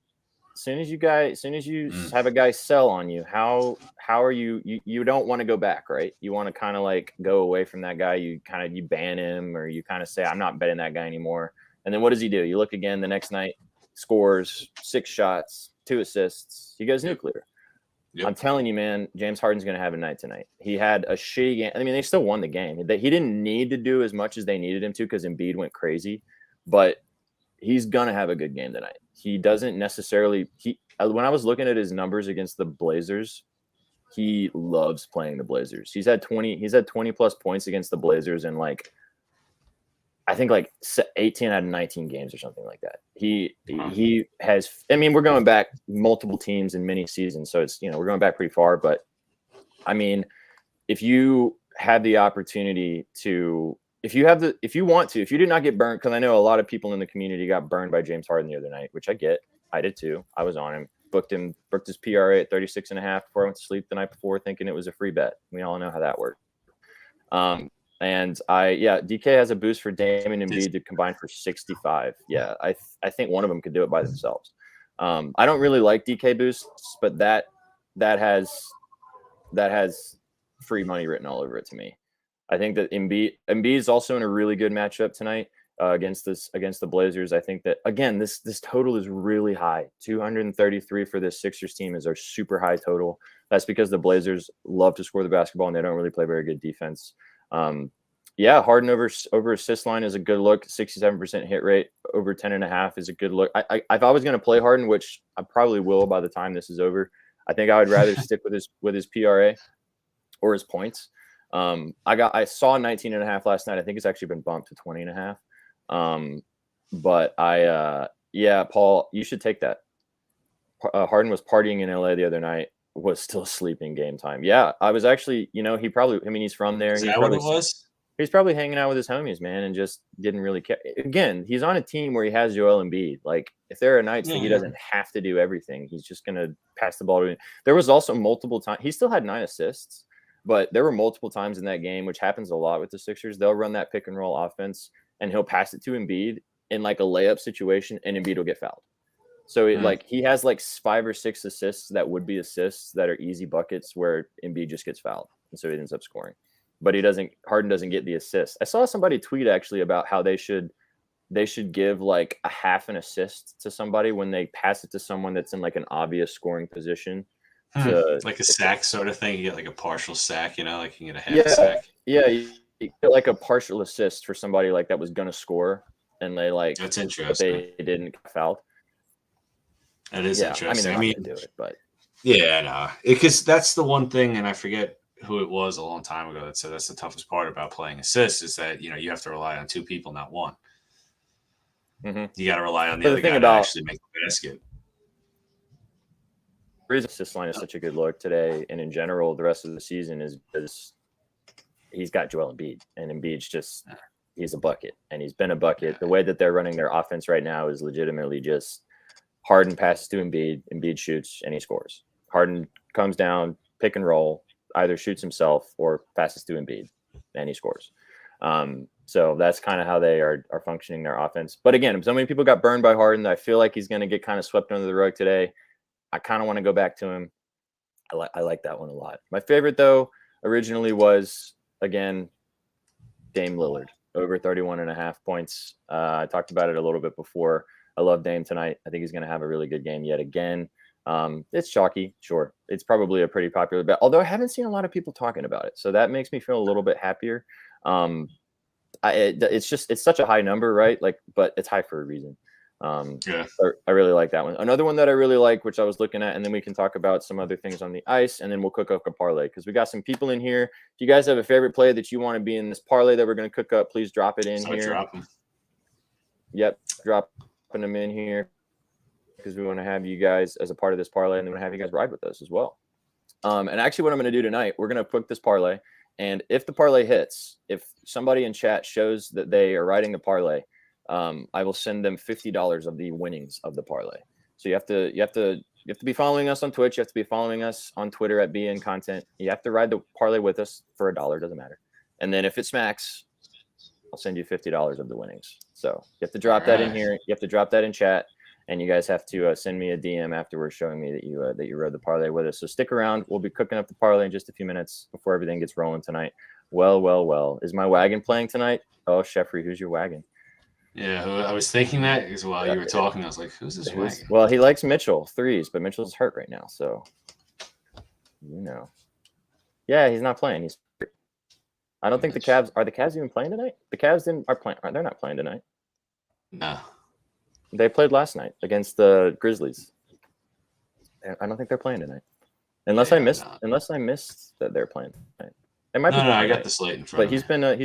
As soon as you have a guy sell on you, how are you don't want to go back, right? You want to kind of like go away from that guy. You ban him, or you kind of say, I'm not betting that guy anymore. And then what does he do? You look again the next night, scores 6 shots, 2 assists. He goes nuclear. Yep. I'm telling you, man, James Harden's going to have a night tonight. He had a shitty game. I mean, they still won the game. He didn't need to do as much as they needed him to because Embiid went crazy, but he's going to have a good game tonight. He doesn't necessarily when I was looking at his numbers against the Blazers, he loves playing the Blazers. He's had 20+ points against the Blazers in I think 18 out of 19 games or something like that. He has, I mean, we're going back multiple teams in many seasons. So it's, we're going back pretty far, but I mean, if you have the opportunity to, if you did not get burned, because I know a lot of people in the community got burned by James Harden the other night, which I get. I did too. I was on him, booked his PRA at 36.5 before I went to sleep the night before, thinking it was a free bet. We all know how that worked. And DK has a boost for Dame and Embiid to combine for 65. Yeah, I think one of them could do it by themselves. I don't really like DK boosts, but that has free money written all over it to me. I think that Embiid is also in a really good matchup tonight against the Blazers. I think that again this total is really high. 233 for this Sixers team is our super high total. That's because the Blazers love to score the basketball and they don't really play very good defense. Harden over assist line is a good look. 67% hit rate, over 10.5 is a good look. If I was going to play Harden, which I probably will by the time this is over, I think I would rather stick with his PRA or his points. I saw 19.5 last night. I think it's actually been bumped to 20.5. But Paul, you should take that. Harden was partying in LA the other night, was still sleeping game time. Yeah, I was actually, he's from there. Is that what it was? He's probably hanging out with his homies, man, and just didn't really care. Again, he's on a team where he has Joel Embiid. Like, if there are nights that he doesn't have to do everything, he's just going to pass the ball to him. There was also multiple times. He still had 9 assists, but there were multiple times in that game, which happens a lot with the Sixers. They'll run that pick and roll offense, and he'll pass it to Embiid in a layup situation, and Embiid will get fouled. So he has 5 or 6 assists that would be assists that are easy buckets where Embiid just gets fouled, and so he ends up scoring. But Harden doesn't get the assist. I saw somebody tweet actually about how they should give a half an assist to somebody when they pass it to someone that's in an obvious scoring position. Like a sack sort of thing. You get a partial sack, you can get a half sack. Yeah, you get a partial assist for somebody that was going to score, and they that's interesting. They didn't get fouled. That is interesting. I mean, they're not going to do it, but Yeah, no, because that's the one thing, and I forget who it was a long time ago that said that's the toughest part about playing assists is that you have to rely on two people, not one. Mm-hmm. You got to rely on the other guy to actually make the basket. The reason assist line is such a good look today, and in general, the rest of the season is because he's got Joel Embiid, and Embiid's he's a bucket, and he's been a bucket. Yeah. The way that they're running their offense right now is legitimately just Harden passes to Embiid, Embiid shoots, and he scores. Harden comes down, pick and roll, either shoots himself or passes to Embiid, and he scores. So that's kind of how they are functioning their offense. But again, so many people got burned by Harden that I feel like he's going to get kind of swept under the rug today. I kind of want to go back to him. I like that one a lot. My favorite, though, originally was, again, Dame Lillard, over 31.5 points. I talked about it a little bit before. I love Dame tonight. I think he's going to have a really good game yet again. It's chalky, sure. It's probably a pretty popular bet, although I haven't seen a lot of people talking about it. So that makes me feel a little bit happier. It's such a high number, right? But it's high for a reason. I really like that one. Another one that I really like, which I was looking at, and then we can talk about some other things on the ice, and then we'll cook up a parlay because we got some people in here. If you guys have a favorite play that you want to be in this parlay that we're going to cook up, please drop it in here. Drop them. Yep, dropping them in here because we want to have you guys as a part of this parlay, and then we're going to have you guys ride with us as well. And actually, what I'm going to do tonight, we're going to cook this parlay, and if the parlay hits, if somebody in chat shows that they are riding the parlay, I will send them $50 of the winnings of the parlay. So you have to be following us on Twitch. You have to be following us on Twitter at BN Content. You have to ride the parlay with us for $1. Doesn't matter. And then if it smacks, I'll send you $50 of the winnings. So you have to drop that in here. You have to drop that in chat, and you guys have to send me a DM afterwards showing me that you rode the parlay with us. So stick around. We'll be cooking up the parlay in just a few minutes before everything gets rolling tonight. Well. Is my wagon playing tonight? Oh, Sheffrey, who's your wagon? Yeah, I was thinking that because while you were talking, I was like, who's this wagon? Well, he likes Mitchell threes, but Mitchell's hurt right now, so Yeah, he's not playing. He's hurt. I don't think the Cavs are the Cavs even playing tonight? The Cavs are playing. They're not playing tonight. No. They played last night against the Grizzlies. I don't think they're playing tonight. Unless I missed that they're playing tonight. It might be. No, I got the slate in front of me. But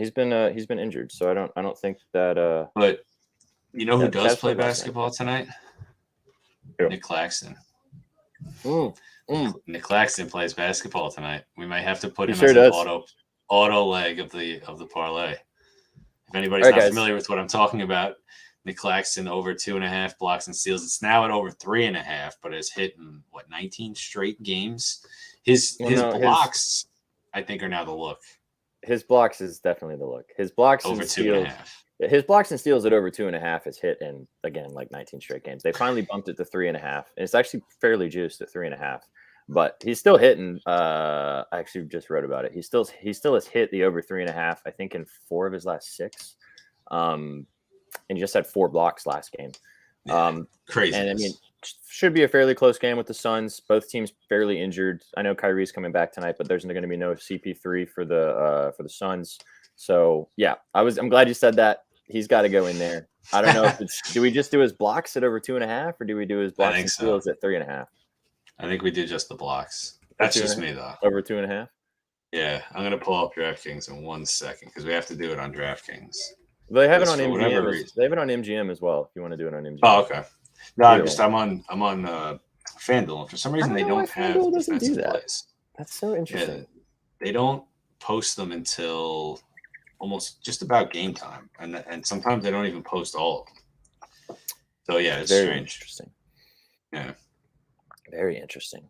he's been injured, so I don't think that. But you know who does play basketball tonight? Who? Nick Claxton. Nick Claxton plays basketball tonight. We might have to put him as an auto leg of the parlay. If anybody's not familiar with what I'm talking about, Nick Claxton over 2.5 blocks and steals. It's now at over 3.5, but it's hit in 19 straight games. His blocks, I think, are now the look. His blocks is definitely the look. His blocks over and steals, 2.5. His blocks and steals at over 2.5 is hit in, again, 19 straight games. They finally bumped it to 3.5. And it's actually fairly juiced at 3.5. But he's still hitting. I actually just wrote about it. He still has hit the over 3.5, I think, in 4 of his last 6. And he just had 4 blocks last game. Crazy. And I mean, should be a fairly close game with the Suns. Both teams fairly injured. I know Kyrie's coming back tonight, but there's going to be no CP3 for the Suns. So yeah, I'm glad you said that. He's got to go in there. I don't know if do we just do his blocks at over 2.5, or do we do his blocks and steals at 3.5? I think we do just the blocks. That's just me though. Over 2.5. Yeah, I'm gonna pull up DraftKings in 1 second because we have to do it on DraftKings. They have it on MGM. They have it on MGM as well. If you want to do it on MGM. Oh, okay. No, I'm on FanDuel. And for some reason, they don't have defensive plays. That's so interesting. Yeah, they don't post them until almost just about game time, and sometimes they don't even post all of them. So yeah, it's very strange. Interesting. Yeah. Very interesting.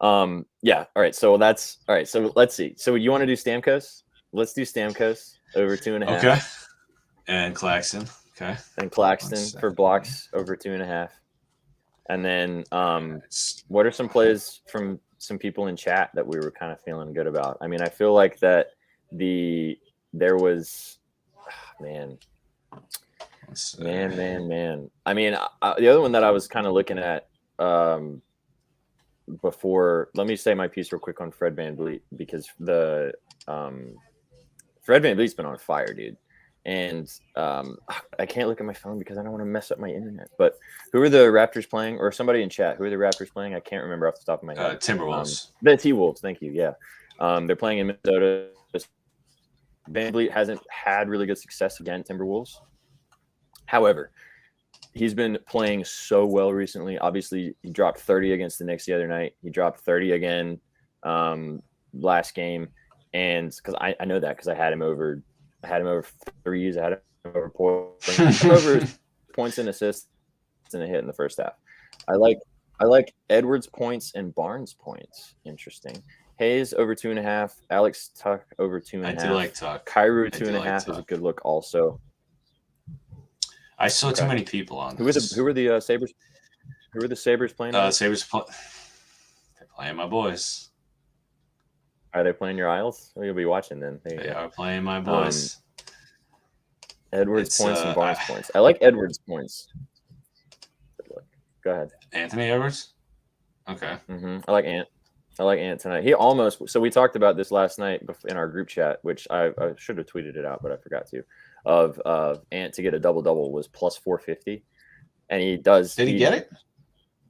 Yeah. All right. So that's all right. So let's see. So you want to do Stamkos? Let's do Stamkos over 2.5. Okay. And Claxton. Okay. And Claxton for blocks over 2.5. And then what are some plays from some people in chat that we were kind of feeling good about? I mean, I feel like that there was man. I mean, the other one that I was kind of looking at before, let me say my piece real quick on Fred VanVleet, because Fred VanVleet's been on fire, dude. And I can't look at my phone because I don't want to mess up my internet. But who are the Raptors playing? Or somebody in chat, who are the Raptors playing? I can't remember off the top of my head. Timberwolves. The T-Wolves, thank you. Yeah. They're playing in Minnesota. VanVleet hasn't had really good success against Timberwolves. However, he's been playing so well recently. Obviously, he dropped 30 against the Knicks the other night. He dropped 30 again last game. And because I know that because I had him over threes. I had him over points, over points and assists and a hit in the first half. I like Edwards points and Barnes points. Interesting. Hayes over 2.5. Alex Tuck over 2.5. I do like Tuck. Cairo 2.5 is a good look also. I saw too many people on this. Who are the Sabres? Who are the Sabres playing? Sabres they're playing my boys. Are they playing your Isles? Well, you'll be watching then. They are playing my boys. Edwards points and Barnes points. I like Edwards points. Go ahead. Anthony Edwards? Okay. I like Ant tonight. He almost – so we talked about this last night in our group chat, which I should have tweeted it out, but I forgot to, of Ant to get a double-double was plus 450. And he does – Did he get it?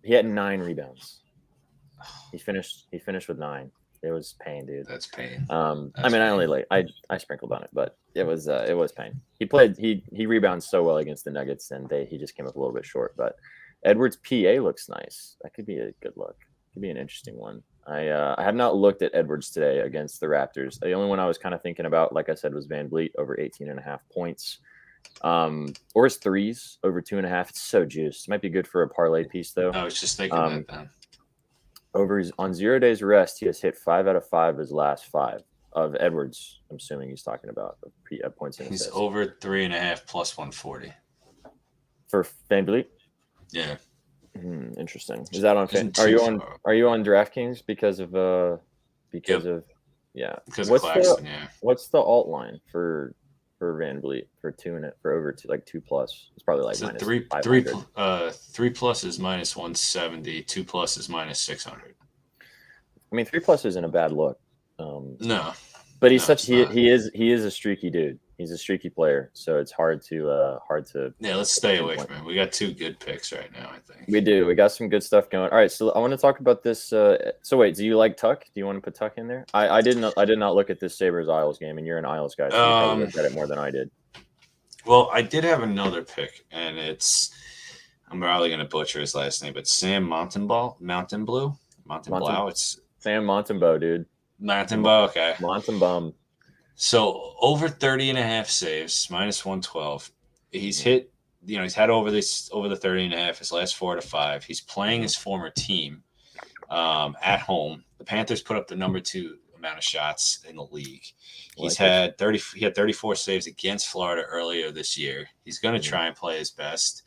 He had 9 rebounds. He finished with 9. It was pain, dude. That's pain. I sprinkled on it, but it was pain. He rebounds so well against the Nuggets, and he just came up a little bit short. But Edwards PA looks nice. That could be a good look. Could be an interesting one. I have not looked at Edwards today against the Raptors. The only one I was kind of thinking about, like I said, was VanVleet over 18.5 points. Or his threes over 2.5. It's so juiced. Might be good for a parlay piece though. I was just thinking that then. On 0 days rest, he has hit 5 out of 5 of his last 5 of Edwards. I'm assuming he's talking about points. He's over 3.5 plus 140 for VanVleet. Yeah. Interesting. Is that on? Are you on DraftKings because of Because of Claxton, What's the alt line for VanVleet for over 2+? It's probably like minus 3 plus is minus 170. 2 plus is minus 600. I mean, 3+ isn't a bad look. No, but he's he is a streaky dude. He's a streaky player, so it's hard to. Yeah, let's stay away from him. We got 2 good picks right now, I think. We do. We got some good stuff going. All right, so I want to talk about this. So wait, do you like Tuck? Do you want to put Tuck in there? I did not look at this Sabres Isles game, and you're an Isles guy, so you probably looked at it more than I did. Well, I did have another pick, and I'm probably going to butcher his last name, but Sam Montembeau. It's Sam Montembeau, dude. Montembeau, okay. Montembeau. So over 30.5 saves, minus 112. He's hit, he's had over the 30.5 his last 4 to 5. He's playing his former team at home. The Panthers put up the number 2 amount of shots in the league. He had 34 saves against Florida earlier this year. He's going to try and play his best.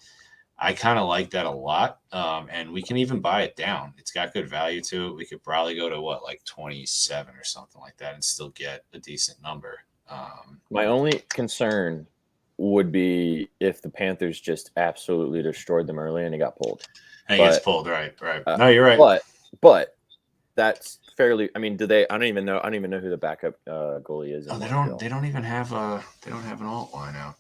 I kind of like that a lot. And we can even buy it down. It's got good value to it. We could probably go to 27 or something like that and still get a decent number. My only concern would be if the Panthers just absolutely destroyed them early and he got pulled. And he gets pulled, right. No, you're right. But that's fairly. I mean, I don't even know who the backup goalie is. Oh, they don't even have an alt line out.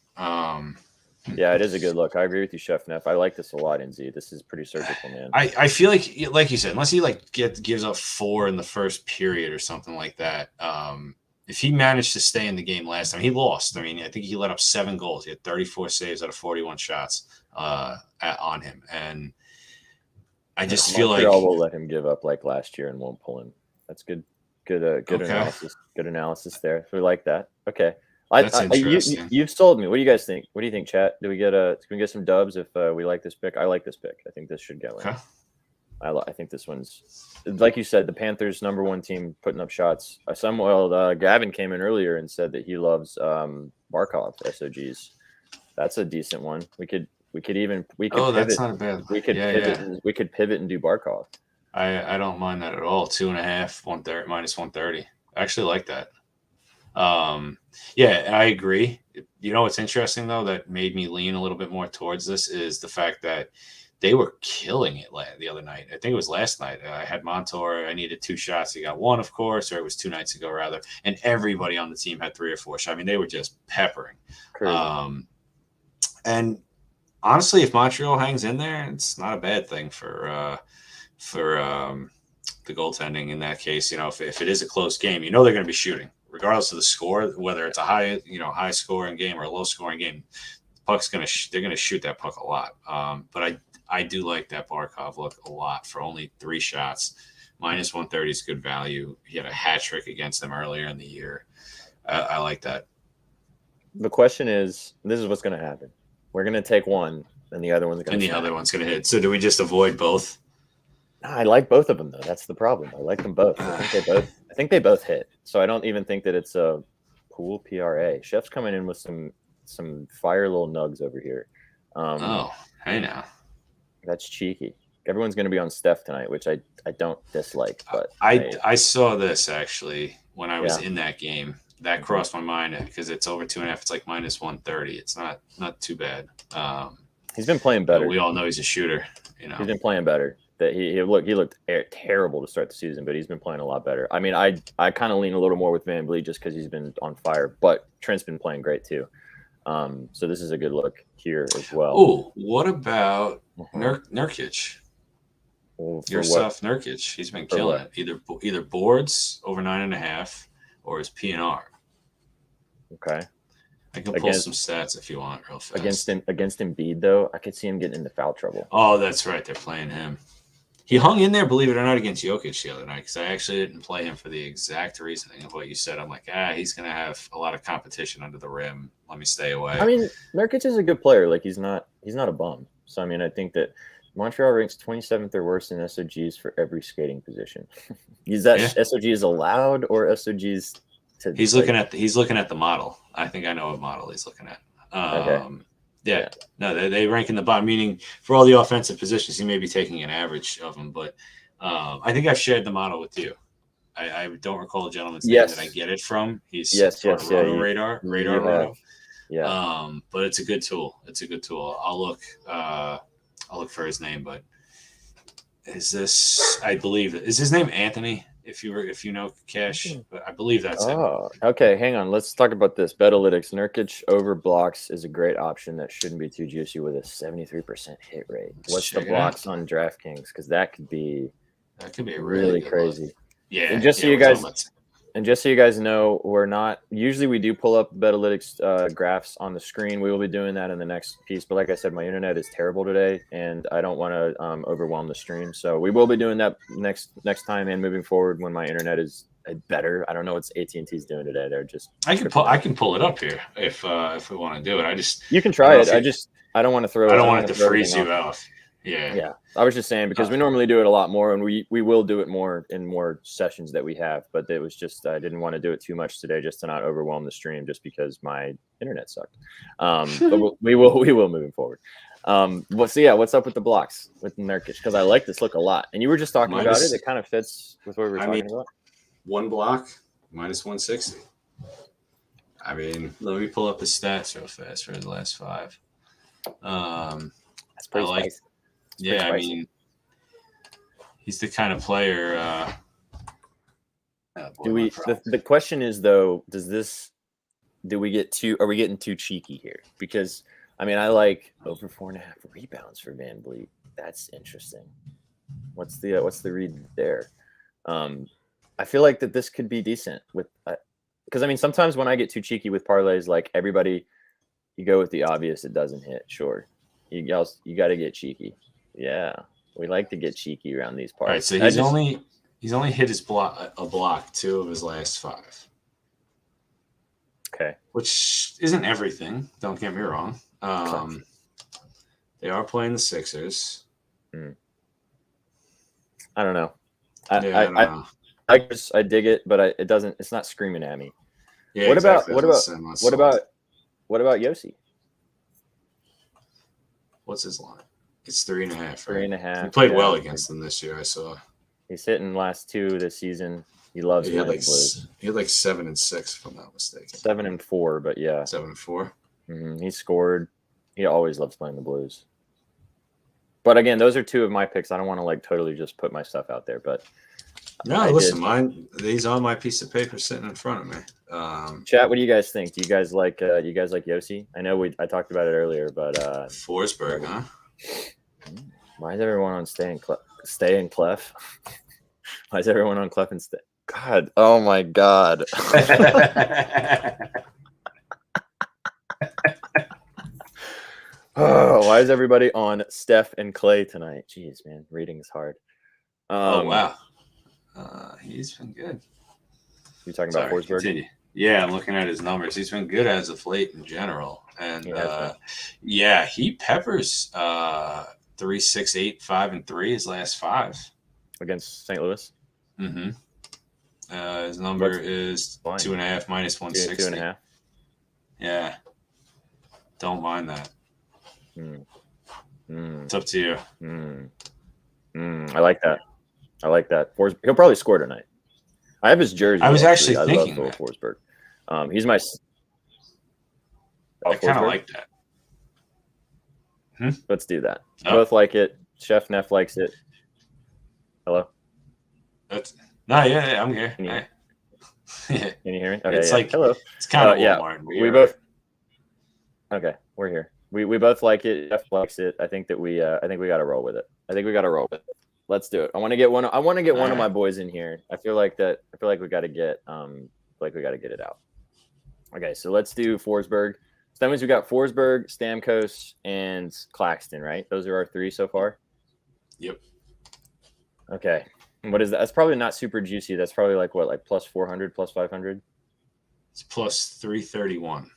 Yeah, it is a good look. I agree with you, Chef Neff. I like this a lot, NZ. This is pretty surgical, man. I feel like you said, unless he gives up 4 in the first period or something like that. If he managed to stay in the game last time, he lost. I mean, I think he let up 7 goals. He had 34 saves out of 41 shots on him, and I just feel like Montreal will let him give up like last year and won't pull him. That's good. Good analysis. Good analysis there. So we like that. Okay. That's interesting. You've sold me. What do you guys think? What do you think, chat? Can we get some dubs if we like this pick? I like this pick. I think this should go in. Okay. I think this one's, like you said, the Panthers' number 1 team putting up shots. Gavin came in earlier and said that he loves Barkov SOGs. That's a decent one. We could pivot. That's not a bad. We could pivot. Yeah. We could pivot and do Barkov. I don't mind that at all. 2.5, 130 minus 130. I actually like that. Yeah, I agree. You know what's interesting though that made me lean a little bit more towards this is the fact that they were killing it the other night. I think it was last night. I had Montour. I needed 2 shots. He got 1, of course, or it was 2 nights ago rather. And everybody on the team had 3 or 4 shots. I mean, they were just peppering. And honestly, if Montreal hangs in there, it's not a bad thing for the goaltending in that case. You know, if it is a close game, you know they're going to be shooting, regardless of the score, whether it's a high scoring game or a low scoring game. They're gonna shoot that puck a lot. But I do like that Barkov look a lot for only 3 shots. Minus 130 is good value. He had a hat trick against them earlier in the year. I like that. The question is, this is what's going to happen. We're going to take one, and the other one's going to other one's going to hit. So do we just avoid both? I like both of them, though. That's the problem. I like them both. I think they both hit. So I don't even think that it's a pool PRA. Chef's coming in with some fire little nugs over here. Hey now. That's cheeky. Everyone's going to be on Steph tonight, which I don't dislike. But I saw this actually when I was in that game. That crossed my mind because it's over 2.5. It's like minus 130. It's not too bad. He's been playing better. We all know he's a shooter. You know, he's been playing better. That he looked terrible to start the season, but he's been playing a lot better. I mean, I kind of lean a little more with Van Vliet just because he's been on fire, but Trent's been playing great too. So this is a good look here as well. Oh, what about Nurkic? Your stuff, Nurkic. He's been killing it. Either boards over 9.5 or his PNR. Okay. I can pull some stats if you want real fast. Against Embiid, though, I could see him getting into foul trouble. Oh, that's right. They're playing him. He hung in there, believe it or not, against Jokic the other night because I actually didn't play him for the exact reasoning of what you said. I'm like, he's going to have a lot of competition under the rim. Let me stay away. I mean, Nurkic is a good player. Like, he's not a bum. So, I mean, I think that Montreal ranks 27th or worse in SOGs for every skating position. Is that SOGs allowed or SOGs to? He's looking at the model. I think I know what model he's looking at. Okay. Yeah. No, they rank in the bottom, meaning for all the offensive positions, he may be taking an average of them. But I think I've shared the model with you. I don't recall the gentleman's name that I get it from. He's on Radar. Yeah. But it's a good tool. I'll look for his name, but is his name Anthony? If you know Cash, but I believe that's him. Okay. Hang on. Let's talk about this. Betalytics. Nurkic over blocks is a great option that shouldn't be too juicy with a 73% hit rate. What's the blocks on DraftKings? Because that could be really crazy. Look. Yeah. And just so you guys know, we're not usually we do pull up Betalytics graphs on the screen. We will be doing that in the next piece. But like I said, my internet is terrible today, and I don't want to overwhelm the stream. So we will be doing that next time and moving forward when my internet is better. I don't know what AT&T's doing today. They're just I can pull it up here if we want to do it. You can try it. I don't want to throw. I don't want it to freeze you off. Yeah. I was just saying because we normally do it a lot more, and we will do it more in more sessions that we have. But it was just I didn't want to do it too much today, just to not overwhelm the stream, just because my internet sucked. But we will moving forward. What's up with the blocks with Nurkic? Because I like this look a lot, and you were just talking about it. It kind of fits with what we were talking about. One block minus 160. I mean, let me pull up his stats real fast for the last 5. That's pretty spicy. Yeah, I mean, he's the kind of player. The question is though, are we getting too cheeky here? Because I mean, I like over 4.5 rebounds for Van Vliet. That's interesting. What's the read there? I feel like that this could be decent with because I mean, sometimes when I get too cheeky with parlays, like everybody, you go with the obvious. It doesn't hit. Sure, you got to get cheeky. Yeah, we like to get cheeky around these parts. All right, so he's only hit a block 2 of his last 5. Okay, which isn't everything. Don't get me wrong. They are playing the Sixers. I don't know. I dig it, but it doesn't. It's not screaming at me. Yeah. What about Yossi? What's his line? It's 3.5. Right? 3.5. He played well against them this year. I saw. He's hitting last 2 this season. He loves playing the Blues. He had like 7-6, if I'm not mistaken. 7-4, but yeah. 7-4. He scored. He always loves playing the Blues. But again, those are two of my picks. I don't want to like totally just put my stuff out there, but no, listen, mine. These on my piece of paper sitting in front of me. Chat, what do you guys think? Do you guys like Yossi? I know I talked about it earlier, but Forsberg, huh? Why is everyone on stay and Clef? Why is everyone on Clef and stay? God, oh my God. Oh, why is everybody on Steph and Clay tonight? Jeez, man, reading is hard. Oh wow, he's been good. You're talking about Forsberg? Continue. Yeah, I'm looking at his numbers. He's been good as of late in general, and he peppers 3, 6, 8, 5, and 3 his last 5 against St. Louis. Mm-hmm. His number is 2.5 minus 160. 2.5. Yeah, don't mind that. It's up to you. I like that. He'll probably score tonight. I have his jersey. I was actually thinking I love Forsberg. He's my. I kind of like that. Let's do that. Both like it. Chef Neff likes it. Hello. Yeah, I'm here. Can you hear me? Okay, it's like hello. It's kind of Walmart. We both. Okay, we're here. We both like it. Jeff likes it. I think we got to roll with it. Let's do it. I want to get one of my boys in here. I feel like we got to get it out. Okay, so let's do Forsberg. So that means we got Forsberg, Stamkos, and Claxton, right? Those are our 3 so far. Yep. Okay. And what is that? That's probably not super juicy. That's probably like plus 400, plus 500. It's plus 331.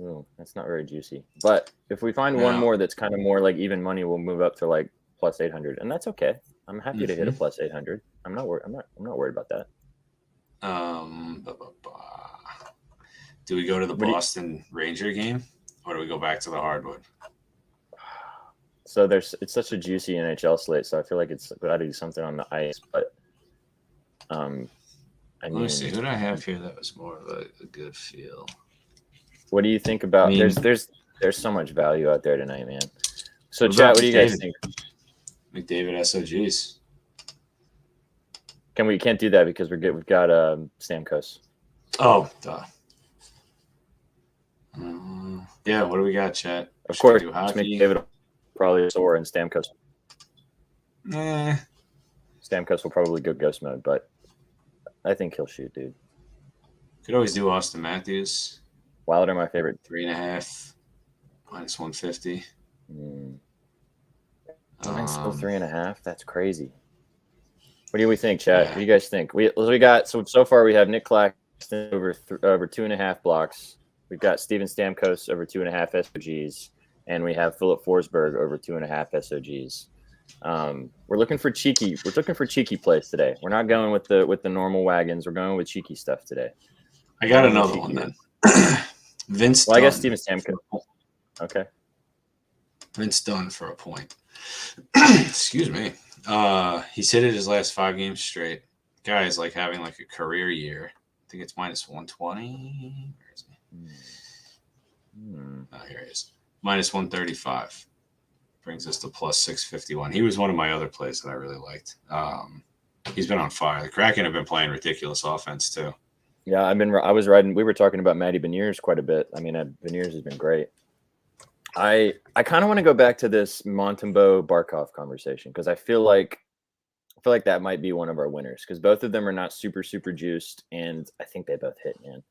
Oh, that's not very juicy. But if we find one more that's kind of more like even money, we'll move up to like plus 800, and that's okay. I'm happy to hit a plus 800. I'm not worried about that. Do we go to the Boston Ranger game, or do we go back to the hardwood? So it's such a juicy NHL slate, so I feel like it's got to do something on the ice. But let me see. Who did I have here that was more of a good feel? What do you think about? There's so much value out there tonight, man. So, chat, what do you guys think? McDavid SOGs. We can't do that because we've got Stamkos. Oh, duh. Yeah, what do we got, chat? Of course, McDavid probably soar and Stamkos. Stamkos will probably go ghost mode, but I think he'll shoot, dude. Could always do Austin Matthews. Wilder, my favorite. 3.5 minus 150. Mine's still 3.5. That's crazy. What do we think, chat? What do you guys think? We got so far we have Nick Claxton over 2.5 blocks. We've got Steven Stamkos over 2.5 SOGs, and we have Philip Forsberg over 2.5 SOGs. We're looking for cheeky. We're looking for cheeky plays today. We're not going with the normal wagons. We're going with cheeky stuff today. I got another one then. Vince. Well, I guess Steven Stamkos. Okay. Vince Dunn for a point. Excuse me. He's hit it his last 5 games straight. Guy is like having like a career year. I think it's minus 120. Where is he? Oh, here he is. Minus 135. Brings us to plus 651. He was one of my other plays that I really liked. He's been on fire. The Kraken have been playing ridiculous offense too. Yeah, I was riding. We were talking about Matty Beniers quite a bit. I mean, Beniers has been great. I kind of want to go back to this Montembeault Barkov conversation because I feel like that might be one of our winners because both of them are not super juiced, and I think they both hit, man.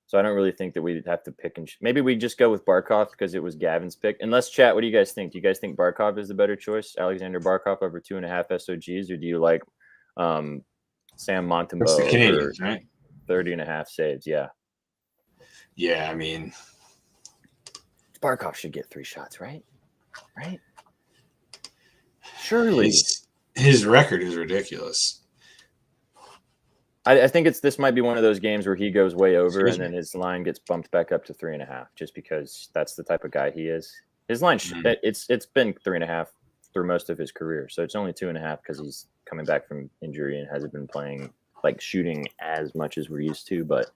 So I don't really think that we'd have to pick and maybe we just go with Barkov because it was Gavin's pick. And let's chat. What do you guys think? Do you guys think Barkov is the better choice, Alexander Barkov over 2.5 SOGs, or do you like Sam Montembeault over right? 30.5 saves? Yeah. Yeah, I mean, Barkov should get 3 shots, right? Right? Surely. His record is ridiculous. I think this might be one of those games where he goes way over and then his line gets bumped back up to 3.5 just because that's the type of guy he is. His line, it's been 3.5 through most of his career. So it's only 2.5 because he's coming back from injury and hasn't been playing like shooting as much as we're used to, but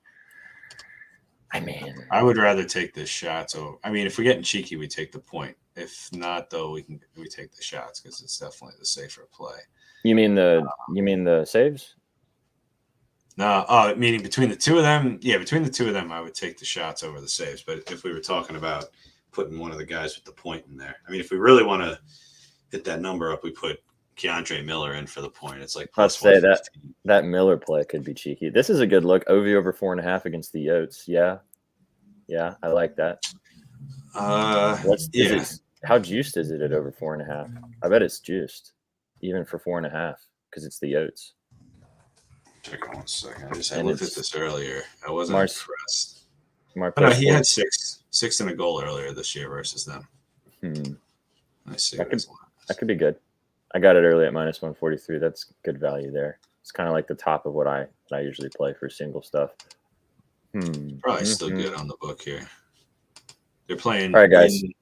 I mean, I would rather take the shots. I mean, if we're getting cheeky, we take the point. If not, though, we take the shots because it's definitely the safer play. You mean the saves? No, meaning between the two of them, between the two of them, I would take the shots over the saves. But if we were talking about putting one of the guys with the point in there, I mean, if we really want to hit that number up, we put Keandre Miller in for the point. It's like let's say that Miller play could be cheeky. This is a good look. OV over 4.5 against the Yotes. Yeah, I like that. How juiced is it at over 4.5? I bet it's juiced, even for 4.5, because it's the Yotes. Check on 1 second. I looked at this earlier. I wasn't impressed. He had six and a goal earlier this year versus them. I see. That could be good. I got it early at -143. That's good value there. It's kind of like the top of what I usually play for single stuff. Probably still good on the book here. They're playing all right, guys. In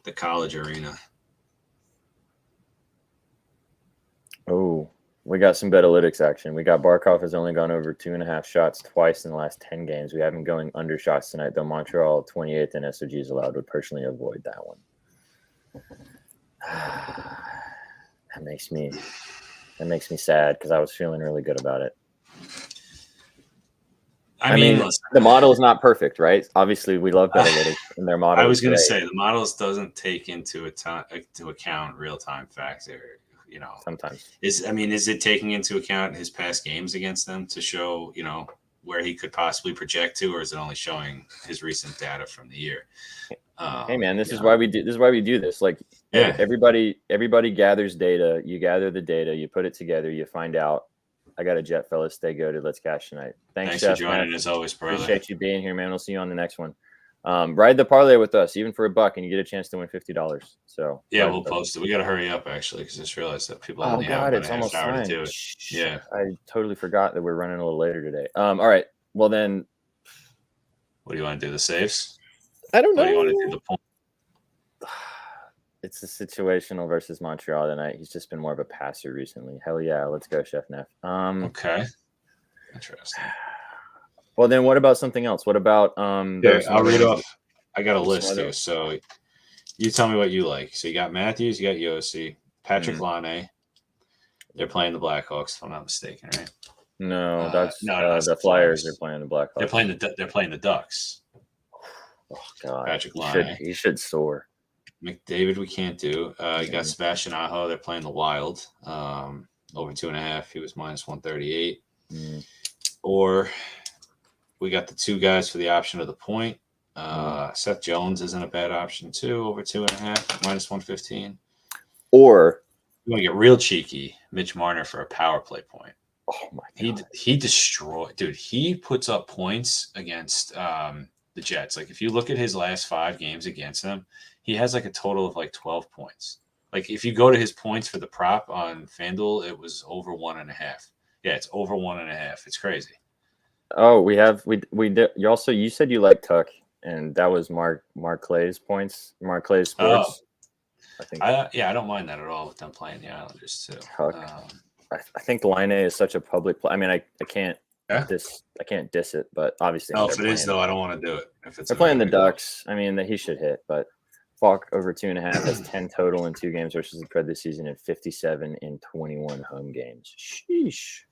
the college arena. Oh, we got some Betalytics action. We got Barkov has only gone over 2.5 shots twice in the last 10 games. We have him going under shots tonight, though Montreal 28th and SOG is allowed. Would personally avoid that one. That makes me sad because I was feeling really good about it. I mean, the model is not perfect, right? Obviously, we love Betalytics and their model. I was going to say the models doesn't take into account real-time factor. Sometimes is it taking into account his past games against them to show where he could possibly project to, or is it only showing his recent data from the year? Hey man, this is why we do this. Like, everybody gathers data. You gather the data, you put it together, you find out. I got a jet, fellas. Stay goated. Let's cash tonight. Thanks for joining as always, brother. Appreciate you being here, man. We'll see you on the next one. Ride the parlay with us, even for $1, and you get a chance to win $50. So we'll post it. We got to hurry up actually, because I just realized that people only have about a half hour to do it. Yeah, I totally forgot that we're running a little later today. All right. Well then, what do you want to do? The saves? I don't know. What do you want to do? The point? It's a situational versus Montreal tonight. He's just been more of a passer recently. Hell yeah, let's go, Chef Neff. Okay, interesting. Well, then what about something else? What about I'll read off. I got a list here, so you tell me what you like. So you got Matthews, you got Yossi, Patrick Laine. They're playing the Blackhawks, if I'm not mistaken, right? No, that's the Flyers are playing the Blackhawks. They're playing the Ducks. Oh God, Patrick Laine. He should soar. McDavid, we can't do. You got Sebastian Aho. They're playing the Wild. Over 2.5. He was -138. Or we got the two guys for the option of the point. Seth Jones isn't a bad option too. Over 2.5, -115. Or you want to get real cheeky, Mitch Marner for a power play point. Oh my God. He destroyed, dude. He puts up points against the Jets. Like if you look at his last 5 games against them, he has like a total of like 12 points. Like if you go to his points for the prop on FanDuel, it was over 1.5. Yeah, it's over 1.5. It's crazy. Oh, we did. You said you like Tuck, and that was Mark Clay's points. Mark Clay's Sports. I think. I don't mind that at all with them playing the Islanders too. Tuck. I think Laine is such a public play. I mean, I can't diss it, but obviously. No, if it is though, I don't want to do it. If it's they're playing the Ducks, I mean, he should hit, but Falk over 2.5 has 10 total in 2 games versus the Pred this season and 57 in 21 home games. Sheesh.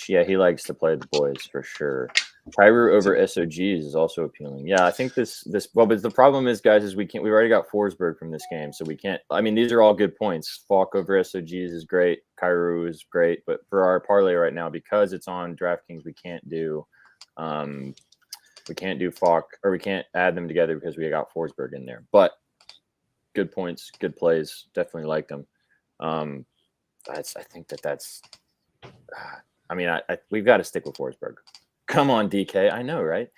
Yeah, he likes to play the boys for sure. Kyrou over SOGs is also appealing. Yeah, I think this but the problem is, guys, is we've already got Forsberg from this game, so we can't. I mean, these are all good points. Falk over SOGs is great. Kyrou is great, but for our parlay right now, because it's on DraftKings, we can't do Falk, or we can't add them together because we got Forsberg in there. But good points, good plays, definitely like them. I think that's. I mean, we've got to stick with Forsberg. Come on, DK. I know, right?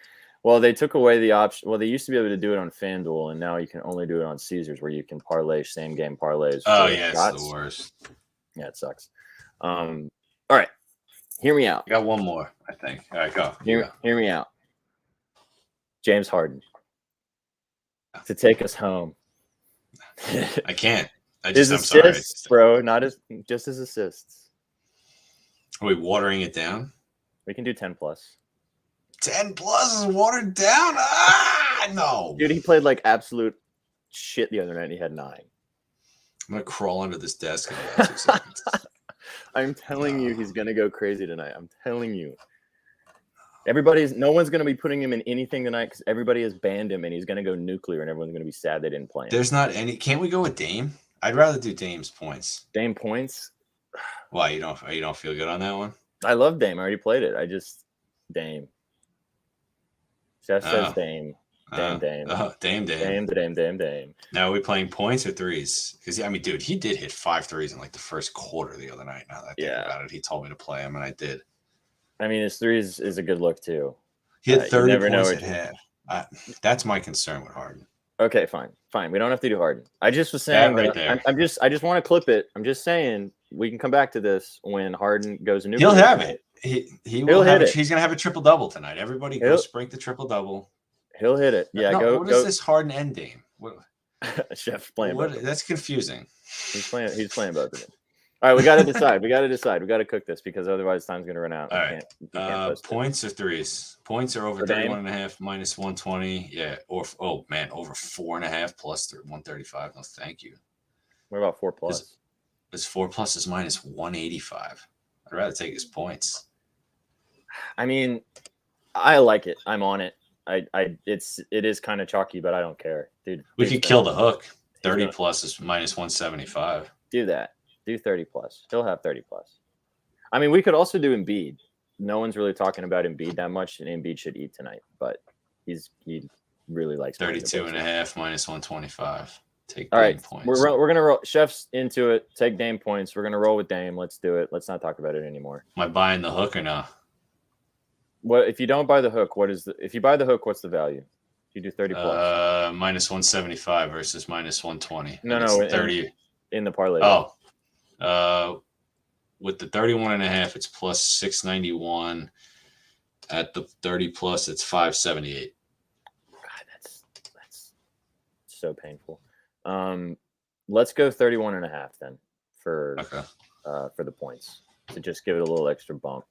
Well, they took away the option. Well, they used to be able to do it on FanDuel, and now you can only do it on Caesars, where you can parlay same game parlays. Oh yeah, it's the worst. Yeah, it sucks. All right, hear me out. I got one more, I think. All right, go. Hear me out. James Harden to take us home. I can't. I'm sorry, bro. Not just his assists. Are we watering it down? We can do 10 plus. 10 plus is watered down? No. Dude, he played like absolute shit the other night and he had 9. I'm going to crawl under this desk in about 2 seconds. I'm telling you, he's going to go crazy tonight. I'm telling you. No one's going to be putting him in anything tonight because everybody has banned him and he's going to go nuclear and everyone's going to be sad they didn't play him. There's not any. Can't we go with Dame? I'd rather do Dame's points. Dame points? Why? You don't feel good on that one? I love Dame. I already played it. Dame. Chef says Dame. Dame. Now, are we playing points or threes? Because, I mean, dude, he did hit 5 threes in like the first quarter the other night. Now that I think about it, he told me to play him, and I did. I mean, his threes is a good look, too. He had 30 points at half. That's my concern with Harden. Okay, fine. We don't have to do Harden. I just was saying that right there. I just want to clip it. I'm just saying we can come back to this when Harden goes nuclear. He'll have it. He'll hit it. He's gonna have a triple double tonight. Everybody go sprint the triple double. He'll hit it. Yeah, What is this Harden end Dame? Chef's playing. That's confusing. He's playing both of them. All right, we got to decide. We got to cook this because otherwise time's going to run out. All right. Points or threes? Points are over 31.5 minus 120. Yeah. Or over 4.5 plus 135. No, thank you. What about 4 plus? This 4 plus is minus 185. I'd rather take his points. I mean, I like it. I'm on it. It is kind of chalky, but I don't care, dude. We could kill the hook. 30 plus is minus 175. Do that. Do 30 plus. He'll have 30 plus. I mean, we could also do Embiid. No one's really talking about Embiid that much, and Embiid should eat tonight, but he really likes 32.5 minus 125. Take all right points. We're gonna roll. Chef's into it. Take Dame points. We're gonna roll with Dame. Let's do it. Let's not talk about it anymore. Am I buying the hook or no? What if you don't buy the hook? If you buy the hook, what's the value? If you do 30 plus. Minus 175 versus minus 120. No, 30 in the parlay. With the 31.5, it's plus 691. At the 30 plus, it's 578. God, that's so painful. Let's go 31.5 then for the points to just give it a little extra bump.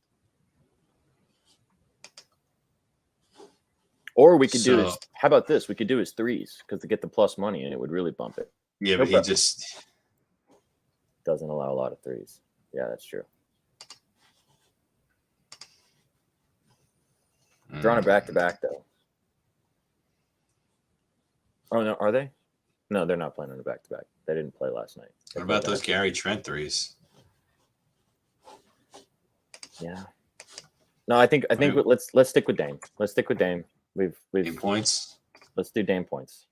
Or we could do this. How about this? We could do his threes because to get the plus money and it would really bump it. Yeah, but he just doesn't allow a lot of threes. Yeah, that's true. They're on a back-to-back, though. Oh, no. Are they? No, they're not playing on a back-to-back. They didn't play last night. What about those Gary Trent threes? Yeah. No, I think let's stick with Dame. Let's stick with Dame. We've Dame points. Let's do Dame points.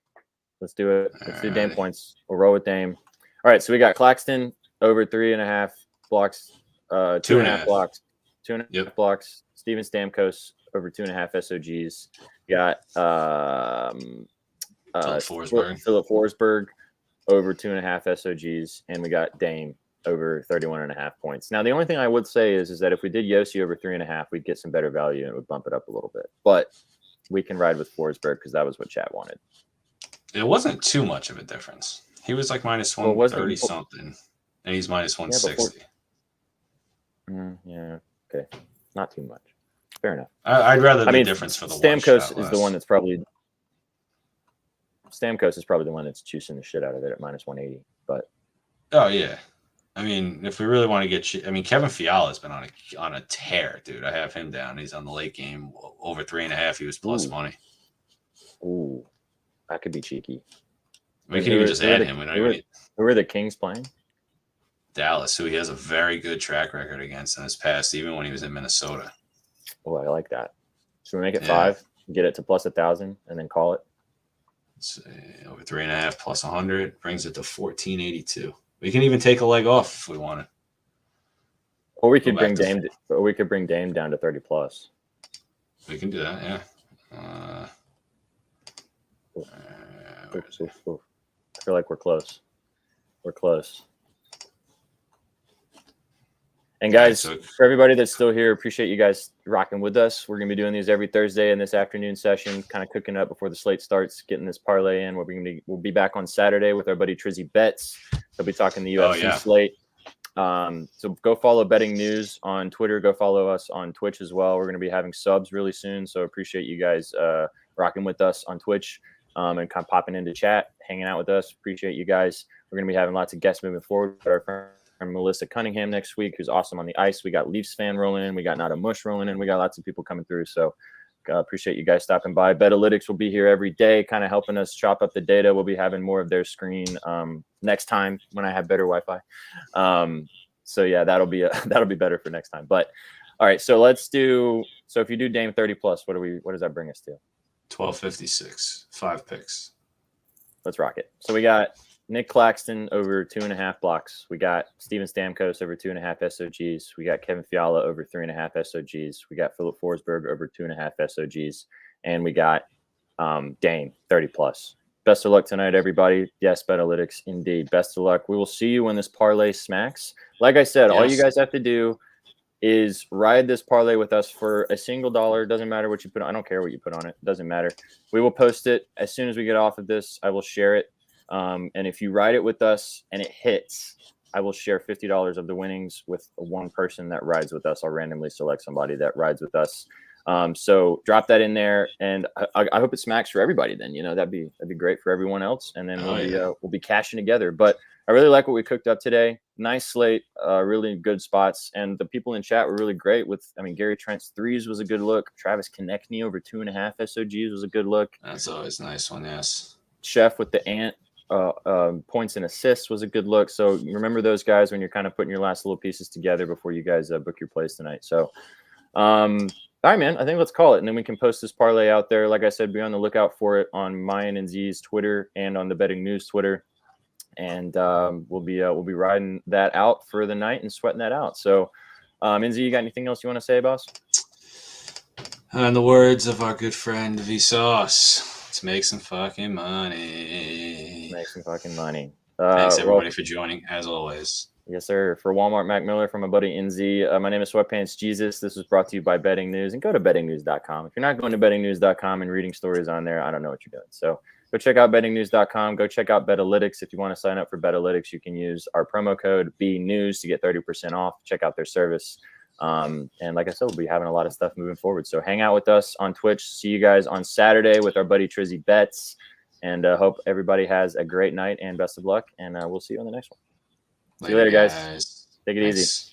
Let's do it. Let's do Dame points. We'll roll with Dame. All right, so we got Claxton over 3.5 blocks, 2.5 blocks, 2.5 blocks. Steven Stamkos over 2.5 SOGs. We got Philip Forsberg over 2.5 SOGs, and we got Dame over 31.5 points. Now, the only thing I would say is that if we did Yossi over 3.5, we'd get some better value and it would bump it up a little bit. But we can ride with Forsberg because that was what Chat wanted. It wasn't too much of a difference. He was like minus 130 something, and he's minus 160. Yeah, okay. Not too much. Fair enough. I'd rather the difference for the Stamkos is the one that's probably Stamkos is probably the one that's juicing the shit out of it at minus 180. But yeah. I mean, if we really want to get Kevin Fiala's been on a tear, dude. I have him down. He's on the late game over 3.5. He was plus money. Ooh, that could be cheeky. We can even just add him. Who are the Kings playing? Dallas, who he has a very good track record against in his past, even when he was in Minnesota. Oh, I like that. So we make it 5, get it to plus 1,000, and then call it. Let's see, over 3.5 plus 100 brings it to 1482. We can even take a leg off if we want it. Or we could bring Dame. Or we could bring Dame down to 30 plus. We can do that, yeah. I feel like we're close. We're close. And guys, for everybody that's still here, appreciate you guys rocking with us. We're going to be doing these every Thursday in this afternoon session, kind of cooking up before the slate starts, getting this parlay in. We'll be back on Saturday with our buddy Trizzy Betts. He'll be talking the UFC slate. So go follow Betting News on Twitter. Go follow us on Twitch as well. We're going to be having subs really soon. So appreciate you guys rocking with us on Twitch and kind of popping into chat, hanging out with us. Appreciate you guys. We're going to be having lots of guests moving forward. Our friend Melissa Cunningham next week, who's awesome on the ice. We got Leafs fan rolling in. We got Not a Mush rolling in. We got lots of people coming through. So appreciate you guys stopping by. Betalytics will be here every day, kind of helping us chop up the data. We'll be having more of their screen next time when I have better Wi-Fi. So yeah, that'll be better for next time. But all right, so let's do. So if you do Dame 30 plus, what does that bring us to? 1256, 5 picks. Let's rock it. So we got Nick Claxton over 2.5 blocks. We got Steven Stamkos over 2.5 SOGs. We got Kevin Fiala over 3.5 SOGs. We got Philip Forsberg over 2.5 SOGs. And we got Dame 30 plus. Best of luck tonight, everybody. Yes, Betalytics, indeed. Best of luck. We will see you when this parlay smacks. Like I said, all you guys have to do is ride this parlay with us for a single $1. Doesn't matter what you put on. I don't care what you put on it. Doesn't matter. We will post it as soon as we get off of this. I will share it. And if you ride it with us and it hits, I will share $50 of the winnings with one person that rides with us. I'll randomly select somebody that rides with us. So drop that in there, and I hope it smacks for everybody. Then that'd be great for everyone else, and then we'll be cashing together. But I really like what we cooked up today. Nice slate, really good spots, and the people in chat were really great. Gary Trent's threes was a good look. Travis Konechny over 2.5 SOGs was a good look. That's always a nice one. Yes. Chef with the Ant points and assists was a good look. So remember those guys when you're kind of putting your last little pieces together before you guys book your plays tonight. So. All right, man, I think let's call it, and then we can post this parlay out there. Like I said, be on the lookout for it on mine and Z's Twitter and on the Betting News Twitter, and we'll be riding that out for the night and sweating that out. So, NZ, you got anything else you want to say, boss? In the words of our good friend Vsauce, let's make some fucking money. Make some fucking money. Thanks everybody for joining, as always. Yes, sir. For Walmart Mac Miller, from my buddy NZ, my name is Sweatpants Jesus. This was brought to you by Betting News, and go to bettingnews.com. If you're not going to bettingnews.com and reading stories on there, I don't know what you're doing. So go check out bettingnews.com. Go check out Betalytics. If you want to sign up for Betalytics, you can use our promo code BNews to get 30% off. Check out their service. And like I said, we'll be having a lot of stuff moving forward. So hang out with us on Twitch. See you guys on Saturday with our buddy Trizzy Bets. And hope everybody has a great night and best of luck. And we'll see you on the next one. See you later, guys. Take it easy.